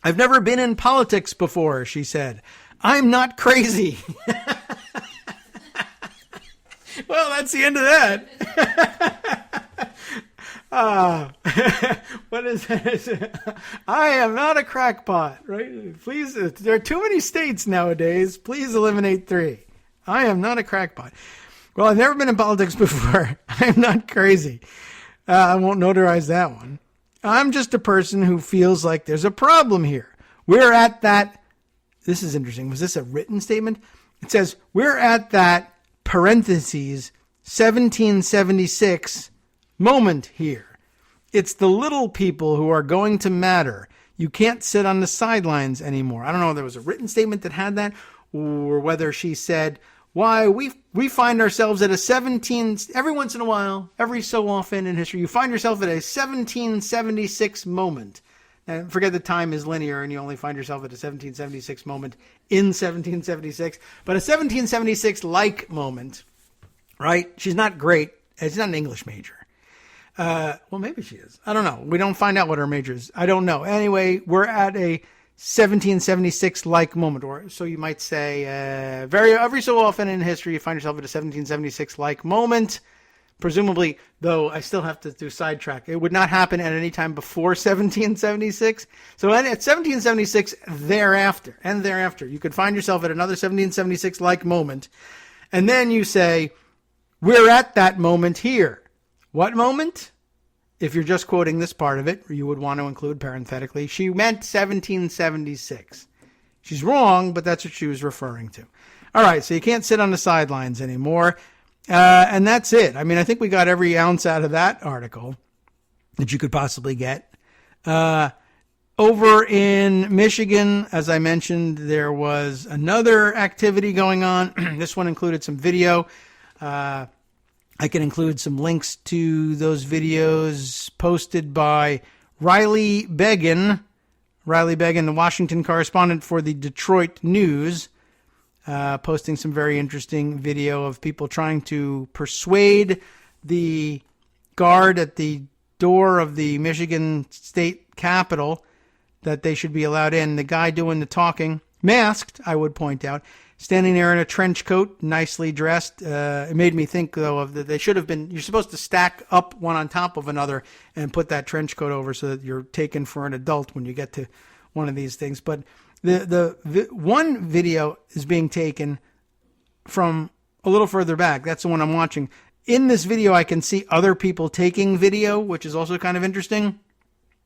I've never been in politics before, she said. I'm not crazy. Well, that's the end of that. What is that? I am not a crackpot, right? Please, there are too many states nowadays. Please eliminate 3. I am not a crackpot. Well, I've never been in politics before. I'm not crazy. I won't notarize that one. I'm just a person who feels like there's a problem here. We're at that. This is interesting. Was this a written statement? It says, we're at that parentheses 1776 moment here. It's the little people who are going to matter. You can't sit on the sidelines anymore. I don't know if there was a written statement that had that, or whether she said, why we find ourselves at a every once in a while, every so often in history, you find yourself at a 1776 moment. And forget the time is linear and you only find yourself at a 1776 moment in 1776, but a 1776 like moment, right? She's not great. She's not an English major. Well, maybe she is. I don't know. We don't find out what her major is. I don't know. Anyway, we're at a 1776 like moment, or so you might say. Every so often in history, you find yourself at a 1776 like moment. Presumably, though, I still have to do sidetrack. It would not happen at any time before 1776. So at 1776, thereafter, you could find yourself at another 1776 like moment, and then you say, "We're at that moment here." What moment? If you're just quoting this part of it, you would want to include parenthetically, she meant 1776. She's wrong, but that's what she was referring to. All right, so you can't sit on the sidelines anymore. And that's it. I mean, I think we got every ounce out of that article that you could possibly get. Over in Michigan, as I mentioned, there was another activity going on. This one included some video. I can include some links to those videos posted by Riley Beggin, the Washington correspondent for the Detroit News, posting some very interesting video of people trying to persuade the guard at the door of the Michigan State Capitol that they should be allowed in. The guy doing the talking, masked, I would point out, standing there in a trench coat, nicely dressed. It made me think, though, of that they should have been, you're supposed to stack up one on top of another and put that trench coat over so that you're taken for an adult when you get to one of these things. But the one video is being taken from a little further back. That's the one I'm watching. In this video, I can see other people taking video, which is also kind of interesting.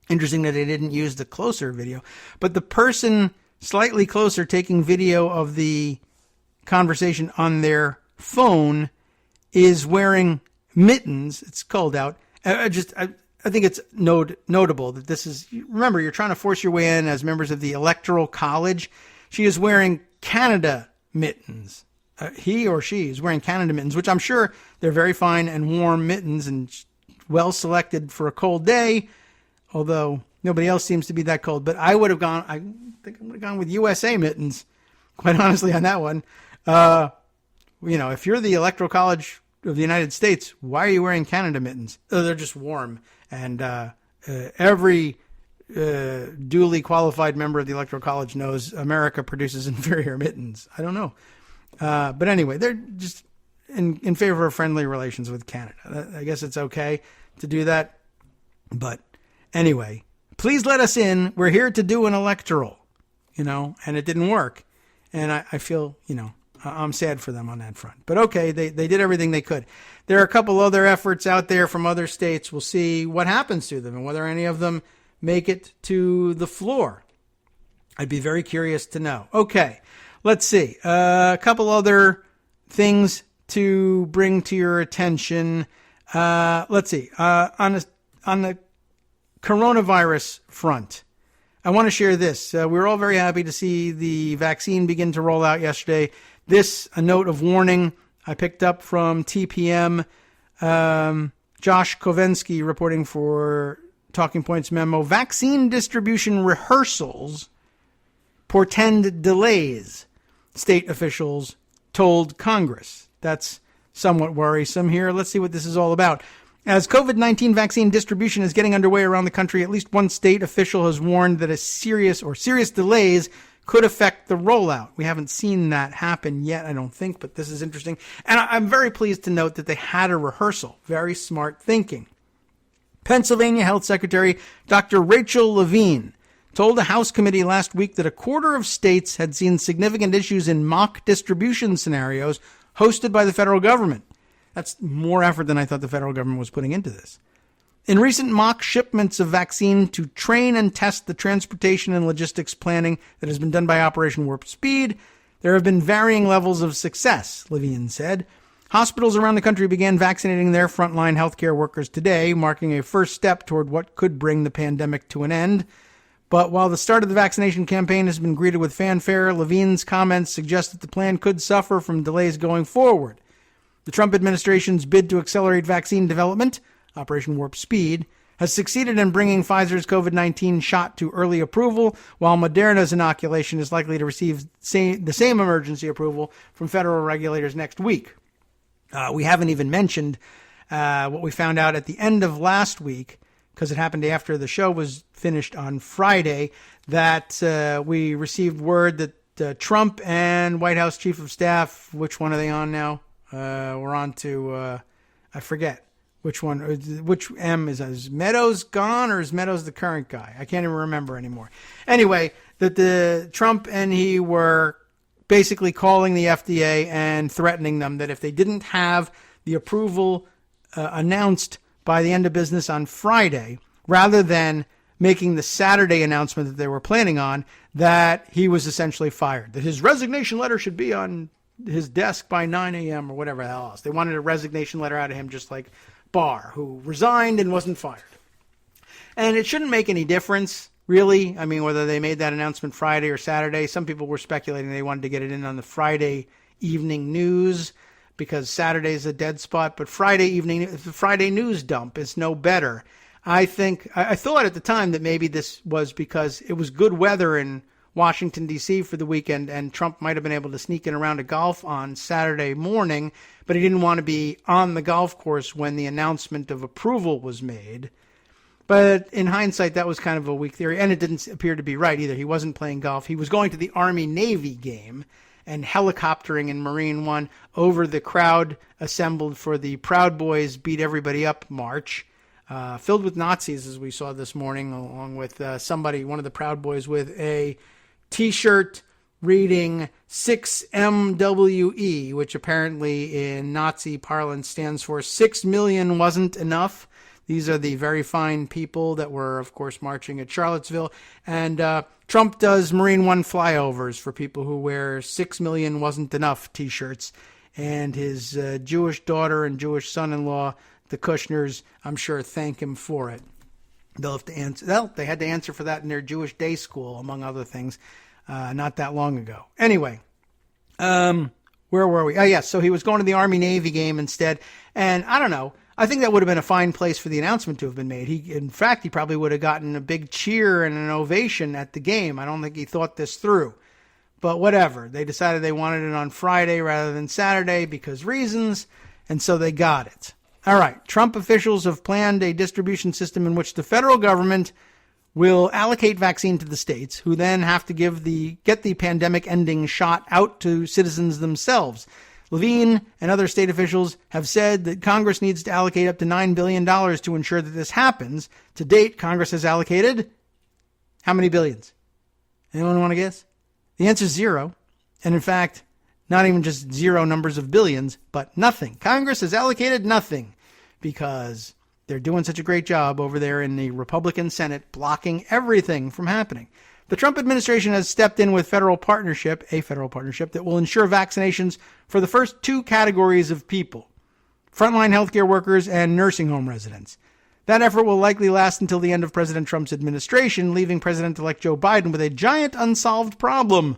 Interesting that they didn't use the closer video. But the person slightly closer taking video of the conversation on their phone is wearing mittens. It's cold out. I think it's notable that this is, remember, you're trying to force your way in as members of the Electoral College. She is wearing Canada mittens. He or she is wearing Canada mittens, which I'm sure they're very fine and warm mittens and well selected for a cold day, although nobody else seems to be that cold. But I think I would have gone with USA mittens, quite honestly, on that one. If you're the Electoral College of the United States, why are you wearing Canada mittens? Oh, they're just warm. And every duly qualified member of the Electoral College knows America produces inferior mittens. I don't know. But anyway, they're just in favor of friendly relations with Canada. I guess it's okay to do that. But anyway, please let us in. We're here to do an electoral, and it didn't work. And I feel, I'm sad for them on that front. But okay, they did everything they could. There are a couple other efforts out there from other states. We'll see what happens to them and whether any of them make it to the floor. I'd be very curious to know. Okay, let's see. A couple other things to bring to your attention. Let's see. On the coronavirus front, I want to share this. We were all very happy to see the vaccine begin to roll out yesterday. This, a note of warning, I picked up from TPM. Josh Kovensky reporting for Talking Points Memo. Vaccine distribution rehearsals portend delays, state officials told Congress. That's somewhat worrisome here. Let's see what this is all about. As COVID-19 vaccine distribution is getting underway around the country, at least one state official has warned that serious delays could affect the rollout. We haven't seen that happen yet, I don't think, but this is interesting. And I'm very pleased to note that they had a rehearsal. Very smart thinking. Pennsylvania Health Secretary Dr. Rachel Levine told a House committee last week that a quarter of states had seen significant issues in mock distribution scenarios hosted by the federal government. That's more effort than I thought the federal government was putting into this. In recent mock shipments of vaccine to train and test the transportation and logistics planning that has been done by Operation Warp Speed, there have been varying levels of success, Levine said. Hospitals around the country began vaccinating their frontline healthcare workers today, marking a first step toward what could bring the pandemic to an end. But while the start of the vaccination campaign has been greeted with fanfare, Levine's comments suggest that the plan could suffer from delays going forward. The Trump administration's bid to accelerate vaccine development, Operation Warp Speed, has succeeded in bringing Pfizer's COVID-19 shot to early approval, while Moderna's inoculation is likely to receive the same emergency approval from federal regulators next week. We haven't even mentioned what we found out at the end of last week, because it happened after the show was finished on Friday, that we received word that Trump and White House Chief of Staff, which one are they on now? We're on to, I forget. Which one? Which M is Meadows gone or is Meadows the current guy? I can't even remember anymore. Anyway, that the Trump and he were basically calling the FDA and threatening them that if they didn't have the approval announced by the end of business on Friday, rather than making the Saturday announcement that they were planning on, that he was essentially fired, that his resignation letter should be on his desk by 9 a.m. or whatever the hell else. They wanted a resignation letter out of him, just like Barr, who resigned and wasn't fired. And it shouldn't make any difference, really. I mean, whether they made that announcement Friday or Saturday. Some people were speculating they wanted to get it in on the Friday evening news because Saturday's a dead spot. But Friday evening, the Friday news dump is no better. I thought at the time that maybe this was because it was good weather in Washington, D.C. for the weekend, and Trump might have been able to sneak in around to golf on Saturday morning, but he didn't want to be on the golf course when the announcement of approval was made. But in hindsight, that was kind of a weak theory, and it didn't appear to be right either. He wasn't playing golf. He was going to the Army-Navy game and helicoptering in Marine One over the crowd assembled for the Proud Boys Beat Everybody Up march, filled with Nazis, as we saw this morning, along with one of the Proud Boys with a T-shirt reading 6MWE, which apparently in Nazi parlance stands for 6 million wasn't enough. These are the very fine people that were, of course, marching at Charlottesville. And Trump does Marine One flyovers for people who wear 6 million wasn't enough T-shirts. And his Jewish daughter and Jewish son-in-law, the Kushners, I'm sure thank him for it. They'll have to answer. Well, they had to answer for that in their Jewish day school, among other things, not that long ago. Anyway, where were we? Oh, yes. So he was going to the Army-Navy game instead. And I don't know. I think that would have been a fine place for the announcement to have been made. In fact, he probably would have gotten a big cheer and an ovation at the game. I don't think he thought this through. But whatever. They decided they wanted it on Friday rather than Saturday because reasons, and so they got it. All right. Trump officials have planned a distribution system in which the federal government will allocate vaccine to the states, who then have to get the pandemic-ending shot out to citizens themselves. Levine and other state officials have said that Congress needs to allocate up to $9 billion to ensure that this happens. To date, Congress has allocated how many billions? Anyone want to guess? The answer is zero. And in fact, not even just zero numbers of billions, but nothing. Congress has allocated nothing because they're doing such a great job over there in the Republican Senate blocking everything from happening. The Trump administration has stepped in with a federal partnership that will ensure vaccinations for the first two categories of people, frontline healthcare workers and nursing home residents. That effort will likely last until the end of President Trump's administration, leaving President-elect Joe Biden with a giant unsolved problem.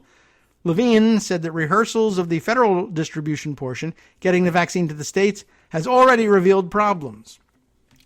Levine said that rehearsals of the federal distribution portion, getting the vaccine to the states, has already revealed problems.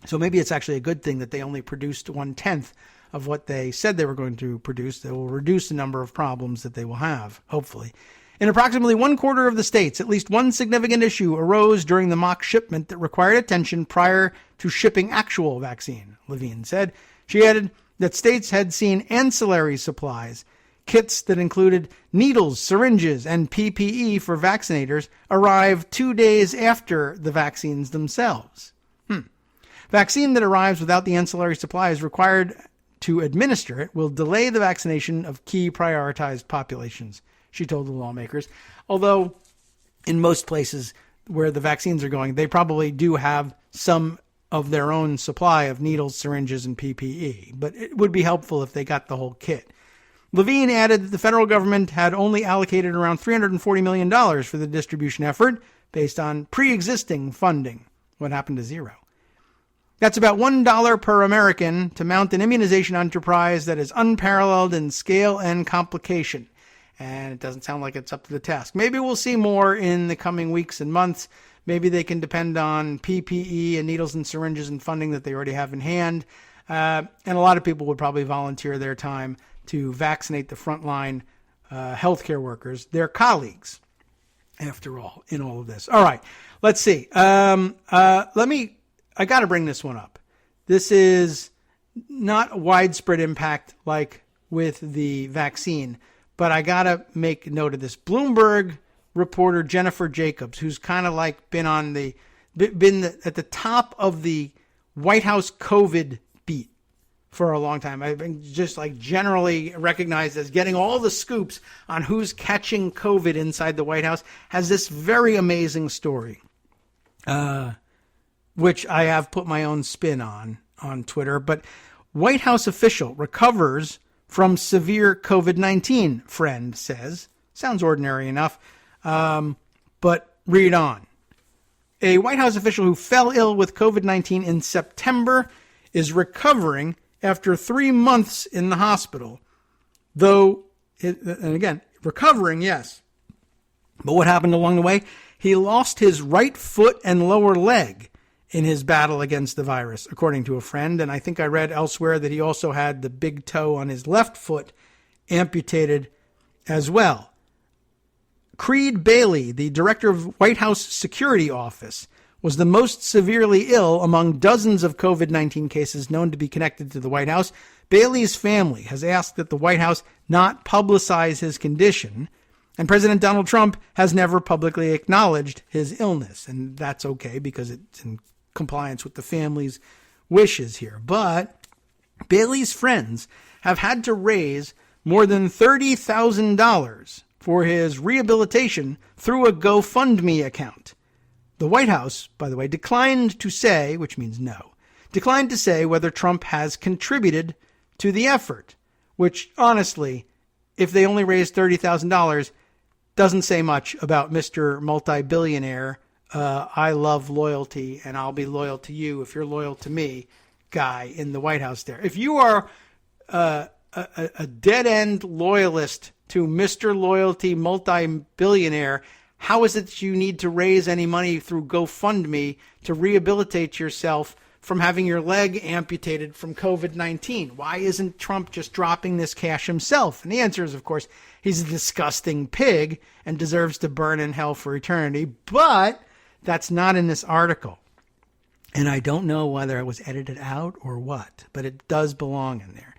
So maybe it's actually a good thing that they only produced 1/10 of what they said they were going to produce. They will reduce the number of problems that they will have, hopefully. In approximately 1/4 of the states, at least one significant issue arose during the mock shipment that required attention prior to shipping actual vaccine, Levine said. She added that states had seen ancillary supplies, kits that included needles, syringes, and PPE for vaccinators, arrive 2 days after the vaccines themselves. Vaccine that arrives without the ancillary supplies required to administer it will delay the vaccination of key prioritized populations, she told the lawmakers. Although in most places where the vaccines are going, they probably do have some of their own supply of needles, syringes, and PPE. But it would be helpful if they got the whole kit. Levine added that the federal government had only allocated around $340 million for the distribution effort based on pre-existing funding. What happened to zero? That's about $1 per American to mount an immunization enterprise that is unparalleled in scale and complication. And it doesn't sound like it's up to the task. Maybe we'll see more in the coming weeks and months. Maybe they can depend on PPE and needles and syringes and funding that they already have in hand. And a lot of people would probably volunteer their time to vaccinate the frontline healthcare workers, their colleagues, after all, in all of this. All right, let's see. I got to bring this one up. This is not widespread impact like with the vaccine, but I got to make note of this. Bloomberg reporter Jennifer Jacobs, who's kind of like been at the top of the White House COVID beat for a long time. I've been just like generally recognized as getting all the scoops on who's catching COVID inside the White House, has this very amazing story. Which I have put my own spin on Twitter. But White House official recovers from severe COVID-19, friend says. Sounds ordinary enough, but read on. A White House official who fell ill with COVID-19 in September is recovering after 3 months in the hospital. And again, recovering, yes. But what happened along the way? He lost his right foot and lower leg in his battle against the virus, according to a friend. And I think I read elsewhere that he also had the big toe on his left foot amputated as well. Creed Bailey, the director of White House Security Office, was the most severely ill among dozens of COVID-19 cases known to be connected to the White House. Bailey's family has asked that the White House not publicize his condition, and President Donald Trump has never publicly acknowledged his illness. And that's okay because it's in compliance with the family's wishes here. But Bailey's friends have had to raise more than $30,000 for his rehabilitation through a GoFundMe account. The White House, by the way, declined to say, which means no, declined to say whether Trump has contributed to the effort, which honestly, if they only raised $30,000, doesn't say much about Mr. Multi-Billionaire. I love loyalty, and I'll be loyal to you if you're loyal to me guy in the White House there. If you are a dead-end loyalist to Mr. Loyalty multi-billionaire, how is it that you need to raise any money through GoFundMe to rehabilitate yourself from having your leg amputated from COVID-19? Why isn't Trump just dropping this cash himself? And the answer is, of course, he's a disgusting pig and deserves to burn in hell for eternity. But that's not in this article. And I don't know whether it was edited out or what, but it does belong in there.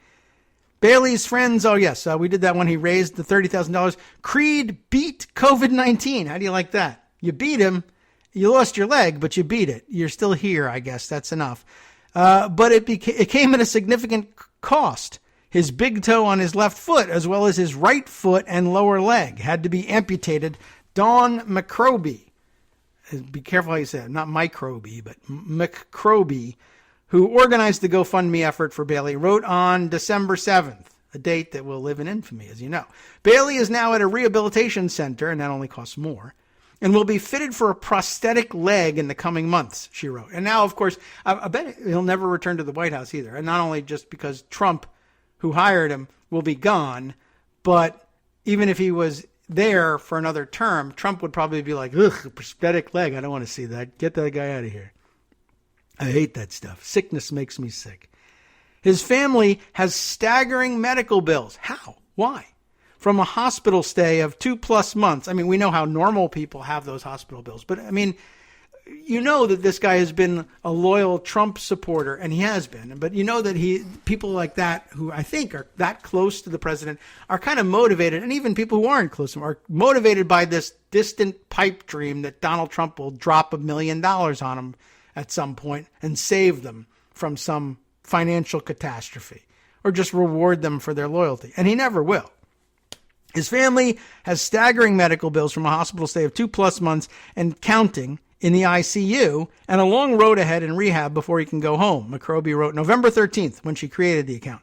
Bailey's friends, oh yes, we did that when he raised the $30,000. Creed beat COVID-19. How do you like that? You beat him. You lost your leg, but you beat it. You're still here, I guess. That's enough. But it came at a significant cost. His big toe on his left foot, as well as his right foot and lower leg, had to be amputated. Dawn McCroby, be careful how you say it, not Microby, but McCroby, who organized the GoFundMe effort for Bailey, wrote on December 7th, a date that will live in infamy, as you know. Bailey is now at a rehabilitation center, and that only costs more, and will be fitted for a prosthetic leg in the coming months, she wrote. And now, of course, I bet he'll never return to the White House either. And not only just because Trump, who hired him, will be gone, but even if he was there for another term, Trump would probably be like, ugh, a prosthetic leg. I don't want to see that. Get that guy out of here. I hate that stuff. Sickness makes me sick. His family has staggering medical bills. How? Why? From a hospital stay of 2+ months. I mean, we know how normal people have those hospital bills. But, I mean, you know that this guy has been a loyal Trump supporter, and he has been. But you know that people like that, who I think are that close to the president, are kind of motivated, and even people who aren't close to him are motivated by this distant pipe dream that Donald Trump will drop $1 million on him at some point and save them from some financial catastrophe, or just reward them for their loyalty. And he never will. His family has staggering medical bills from a hospital stay of 2+ months and counting in the ICU, and a long road ahead in rehab before he can go home. McCroby wrote November 13th when she created the account.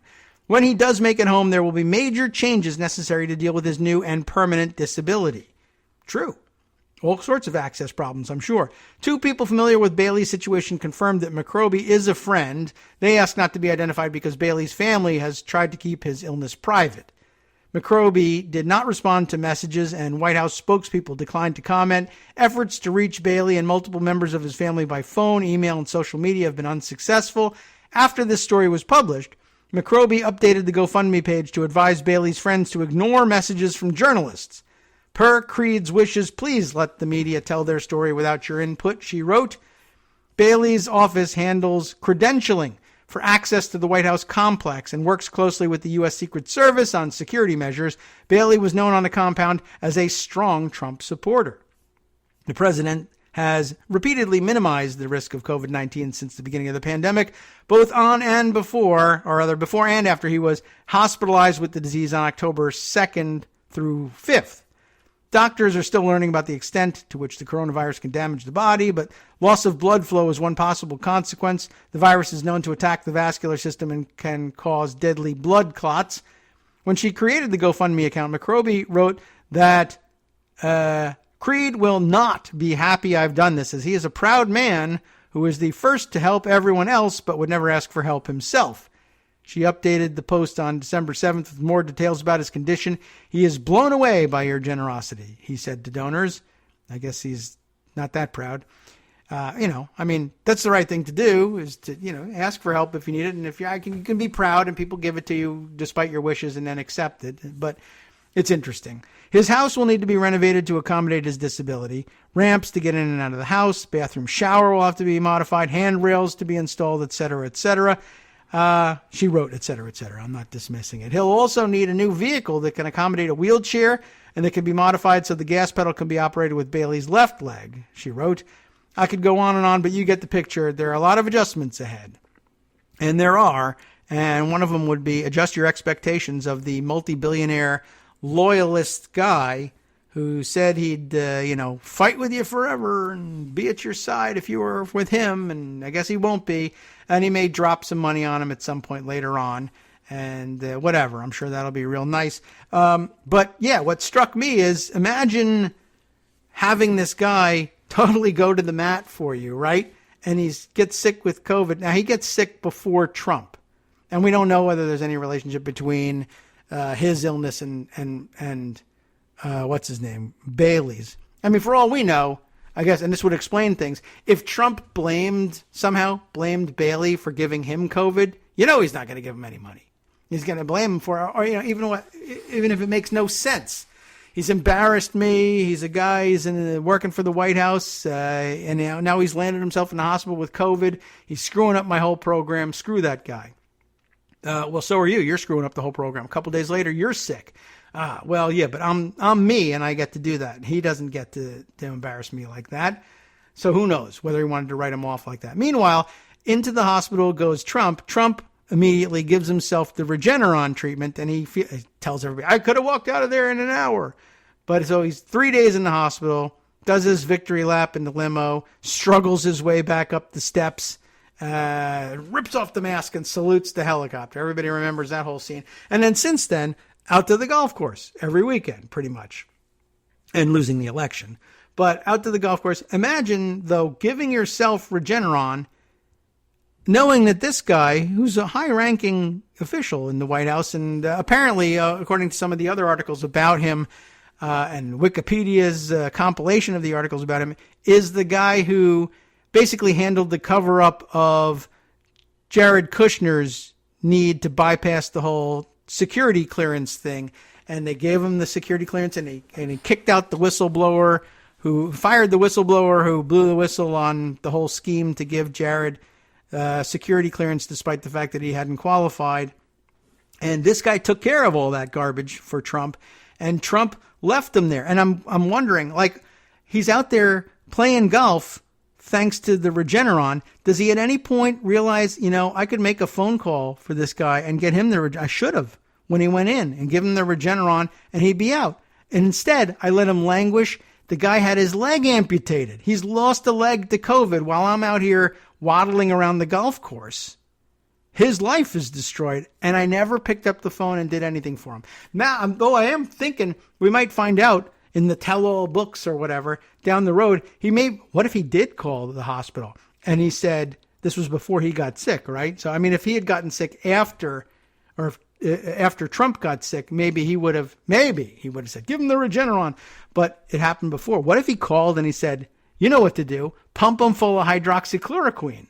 When he does make it home, there will be major changes necessary to deal with his new and permanent disability. True. All sorts of access problems, I'm sure. 2 people familiar with Bailey's situation confirmed that McCroby is a friend. They asked not to be identified because Bailey's family has tried to keep his illness private. McCroby did not respond to messages, and White House spokespeople declined to comment. Efforts to reach Bailey and multiple members of his family by phone, email, and social media have been unsuccessful. After this story was published, McCroby updated the GoFundMe page to advise Bailey's friends to ignore messages from journalists. Per Creed's wishes, please let the media tell their story without your input, she wrote. Bailey's office handles credentialing for access to the White House complex and works closely with the U.S. Secret Service on security measures. Bailey was known on the compound as a strong Trump supporter. The president has repeatedly minimized the risk of COVID-19 since the beginning of the pandemic, both on and before, or rather before and after he was hospitalized with the disease on October 2nd through 5th. Doctors are still learning about the extent to which the coronavirus can damage the body, but loss of blood flow is one possible consequence. The virus is known to attack the vascular system and can cause deadly blood clots. When she created the GoFundMe account, McCroby wrote that Creed will not be happy I've done this, as he is a proud man who is the first to help everyone else but would never ask for help himself. She updated the post on December 7th with more details about his condition. He is blown away by your generosity, he said to donors. I guess he's not that proud. That's the right thing to do, is to, ask for help if you need it. And if you can be proud and people give it to you despite your wishes and then accept it. But it's interesting. His house will need to be renovated to accommodate his disability. Ramps to get in and out of the house. Bathroom shower will have to be modified. Handrails to be installed, etc., etc. She wrote, etc., etc. I'm not dismissing it. He'll also need a new vehicle that can accommodate a wheelchair and that can be modified so the gas pedal can be operated with Bailey's left leg, she wrote. I could go on, but you get the picture. There are a lot of adjustments ahead. And there are. And one of them would be adjust your expectations of the multi-billionaire loyalist guy who said he'd, fight with you forever and be at your side if you were with him. And I guess he won't be. And he may drop some money on him at some point later on. And whatever. I'm sure that'll be real nice. But yeah, what struck me is, imagine having this guy totally go to the mat for you, right? and he gets sick with COVID. Now, he gets sick before Trump, and we don't know whether there's any relationship between his illness and what's his name, Bailey's. I mean, for all we know, I guess, and this would explain things, if Trump somehow blamed Bailey for giving him COVID, he's not going to give him any money. He's going to blame him for it, or even if it makes no sense. He's embarrassed me. He's a guy. He's working for the White House, and now he's landed himself in the hospital with COVID. He's screwing up my whole program. Screw that guy. Well, so are you. You're screwing up the whole program. A couple days later, you're sick. Well, yeah, but I'm me, and I get to do that. He doesn't get to embarrass me like that. So who knows whether he wanted to write him off like that. Meanwhile, into the hospital goes Trump. Trump immediately gives himself the Regeneron treatment, and he tells everybody, I could have walked out of there in an hour. But so he's 3 days in the hospital, does his victory lap in the limo, struggles his way back up the steps, rips off the mask and salutes the helicopter. Everybody remembers that whole scene. And then since then, out to the golf course every weekend, pretty much, and losing the election. But out to the golf course. Imagine, though, giving yourself Regeneron, knowing that this guy, who's a high-ranking official in the White House, and apparently, according to some of the other articles about him, and Wikipedia's compilation of the articles about him, is the guy who basically handled the cover-up of Jared Kushner's need to bypass the whole security clearance thing. And they gave him the security clearance, and he kicked out the whistleblower who fired the whistleblower who blew the whistle on the whole scheme to give Jared security clearance despite the fact that he hadn't qualified. And this guy took care of all that garbage for Trump, and Trump left him there. And I'm wondering, like, he's out there playing golf thanks to the Regeneron. Does he at any point realize, I could make a phone call for this guy and get him I should have when he went in and give him the Regeneron and he'd be out. And instead, I let him languish. The guy had his leg amputated. He's lost a leg to COVID while I'm out here waddling around the golf course. His life is destroyed, and I never picked up the phone and did anything for him. Now, though I am thinking we might find out in the tell-all books or whatever down the road, what if he did call the hospital and he said, this was before he got sick, right? So, I mean, if he had gotten sick after Trump got sick, maybe he would have said, give him the Regeneron. But it happened before. What if he called and he said, you know what to do, pump him full of hydroxychloroquine?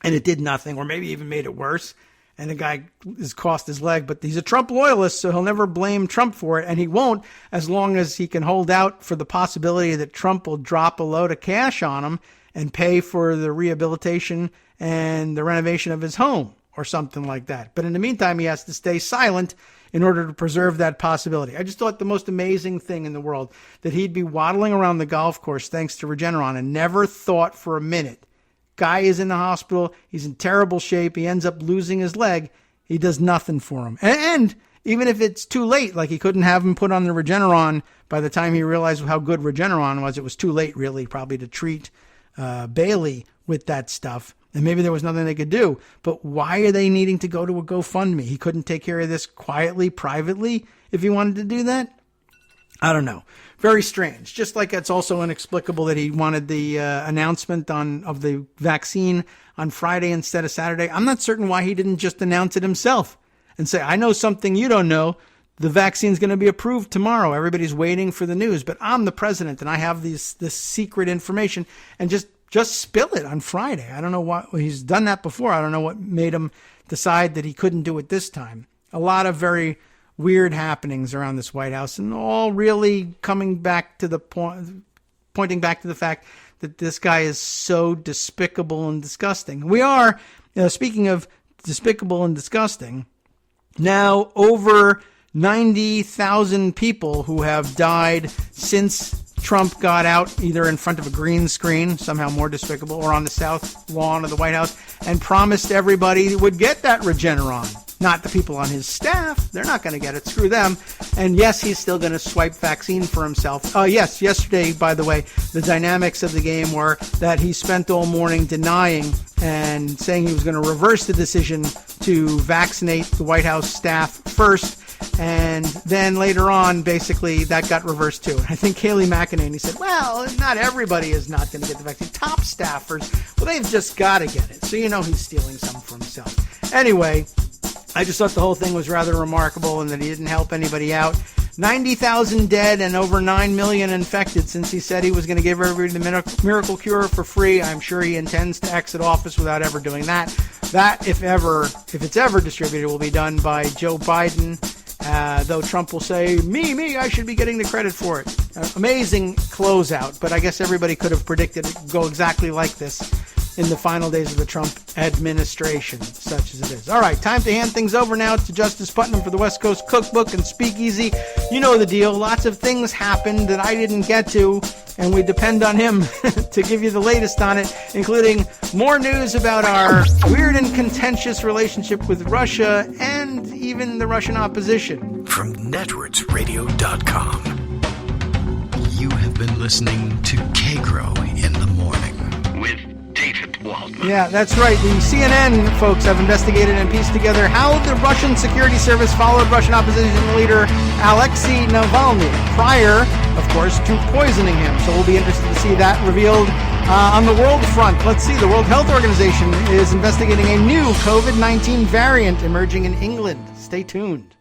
And it did nothing, or maybe even made it worse. And the guy has cost his leg, but he's a Trump loyalist, so he'll never blame Trump for it. And he won't, as long as he can hold out for the possibility that Trump will drop a load of cash on him and pay for the rehabilitation and the renovation of his home or something like that. But in the meantime, he has to stay silent in order to preserve that possibility. I just thought the most amazing thing in the world, that he'd be waddling around the golf course thanks to Regeneron, and never thought for a minute. Guy is in the hospital. He's in terrible shape. He ends up losing his leg. He does nothing for him. And even if it's too late, like he couldn't have him put on the Regeneron by the time he realized how good Regeneron was, it was too late, really, probably to treat Bailey with that stuff. And maybe there was nothing they could do. But why are they needing to go to a GoFundMe? He couldn't take care of this quietly, privately, if he wanted to do that? I don't know. Very strange. Just like it's also inexplicable that he wanted the announcement of the vaccine on Friday instead of Saturday. I'm not certain why he didn't just announce it himself and say, I know something you don't know. The vaccine's going to be approved tomorrow. Everybody's waiting for the news, but I'm the president and I have this secret information, and just spill it on Friday. I don't know why. He's done that before. I don't know what made him decide that he couldn't do it this time. A lot of very weird happenings around this White House, and all really coming back to the pointing back to the fact that this guy is so despicable and disgusting. We are, speaking of despicable and disgusting, now over 90,000 people who have died since Trump got out, either in front of a green screen, somehow more despicable, or on the south lawn of the White House, and promised everybody would get that Regeneron. Not the people on his staff. They're not going to get it. Screw them. And yes, he's still going to swipe vaccine for himself. Yes, yesterday, by the way, the dynamics of the game were that he spent all morning denying and saying he was going to reverse the decision to vaccinate the White House staff first. And then later on, basically, that got reversed too. And I think Kayleigh McEnany said, well, not everybody is not going to get the vaccine. Top staffers, well, they've just got to get it. So you know he's stealing some for himself. Anyway, I just thought the whole thing was rather remarkable and that he didn't help anybody out. 90,000 dead and over 9 million infected since he said he was going to give everybody the miracle cure for free. I'm sure he intends to exit office without ever doing that. That, if it's ever distributed, will be done by Joe Biden. Though Trump will say, me, I should be getting the credit for it. Amazing closeout, but I guess everybody could have predicted it would go exactly like this in the final days of the Trump administration, such as it is. All right, time to hand things over now to Justice Putnam for the West Coast Cookbook and Speakeasy. You know the deal. Lots of things happened that I didn't get to, and we depend on him to give you the latest on it, including more news about our weird and contentious relationship with Russia and even the Russian opposition. From networksradio.com, you have been listening to Kagro in the Morning with David Waldman. Yeah, that's right. The CNN folks have investigated and pieced together how the Russian security service followed Russian opposition leader Alexei Navalny prior, of course, to poisoning him. So we'll be interested to see that revealed on the world front. Let's see. The World Health Organization is investigating a new COVID-19 variant emerging in England. Stay tuned.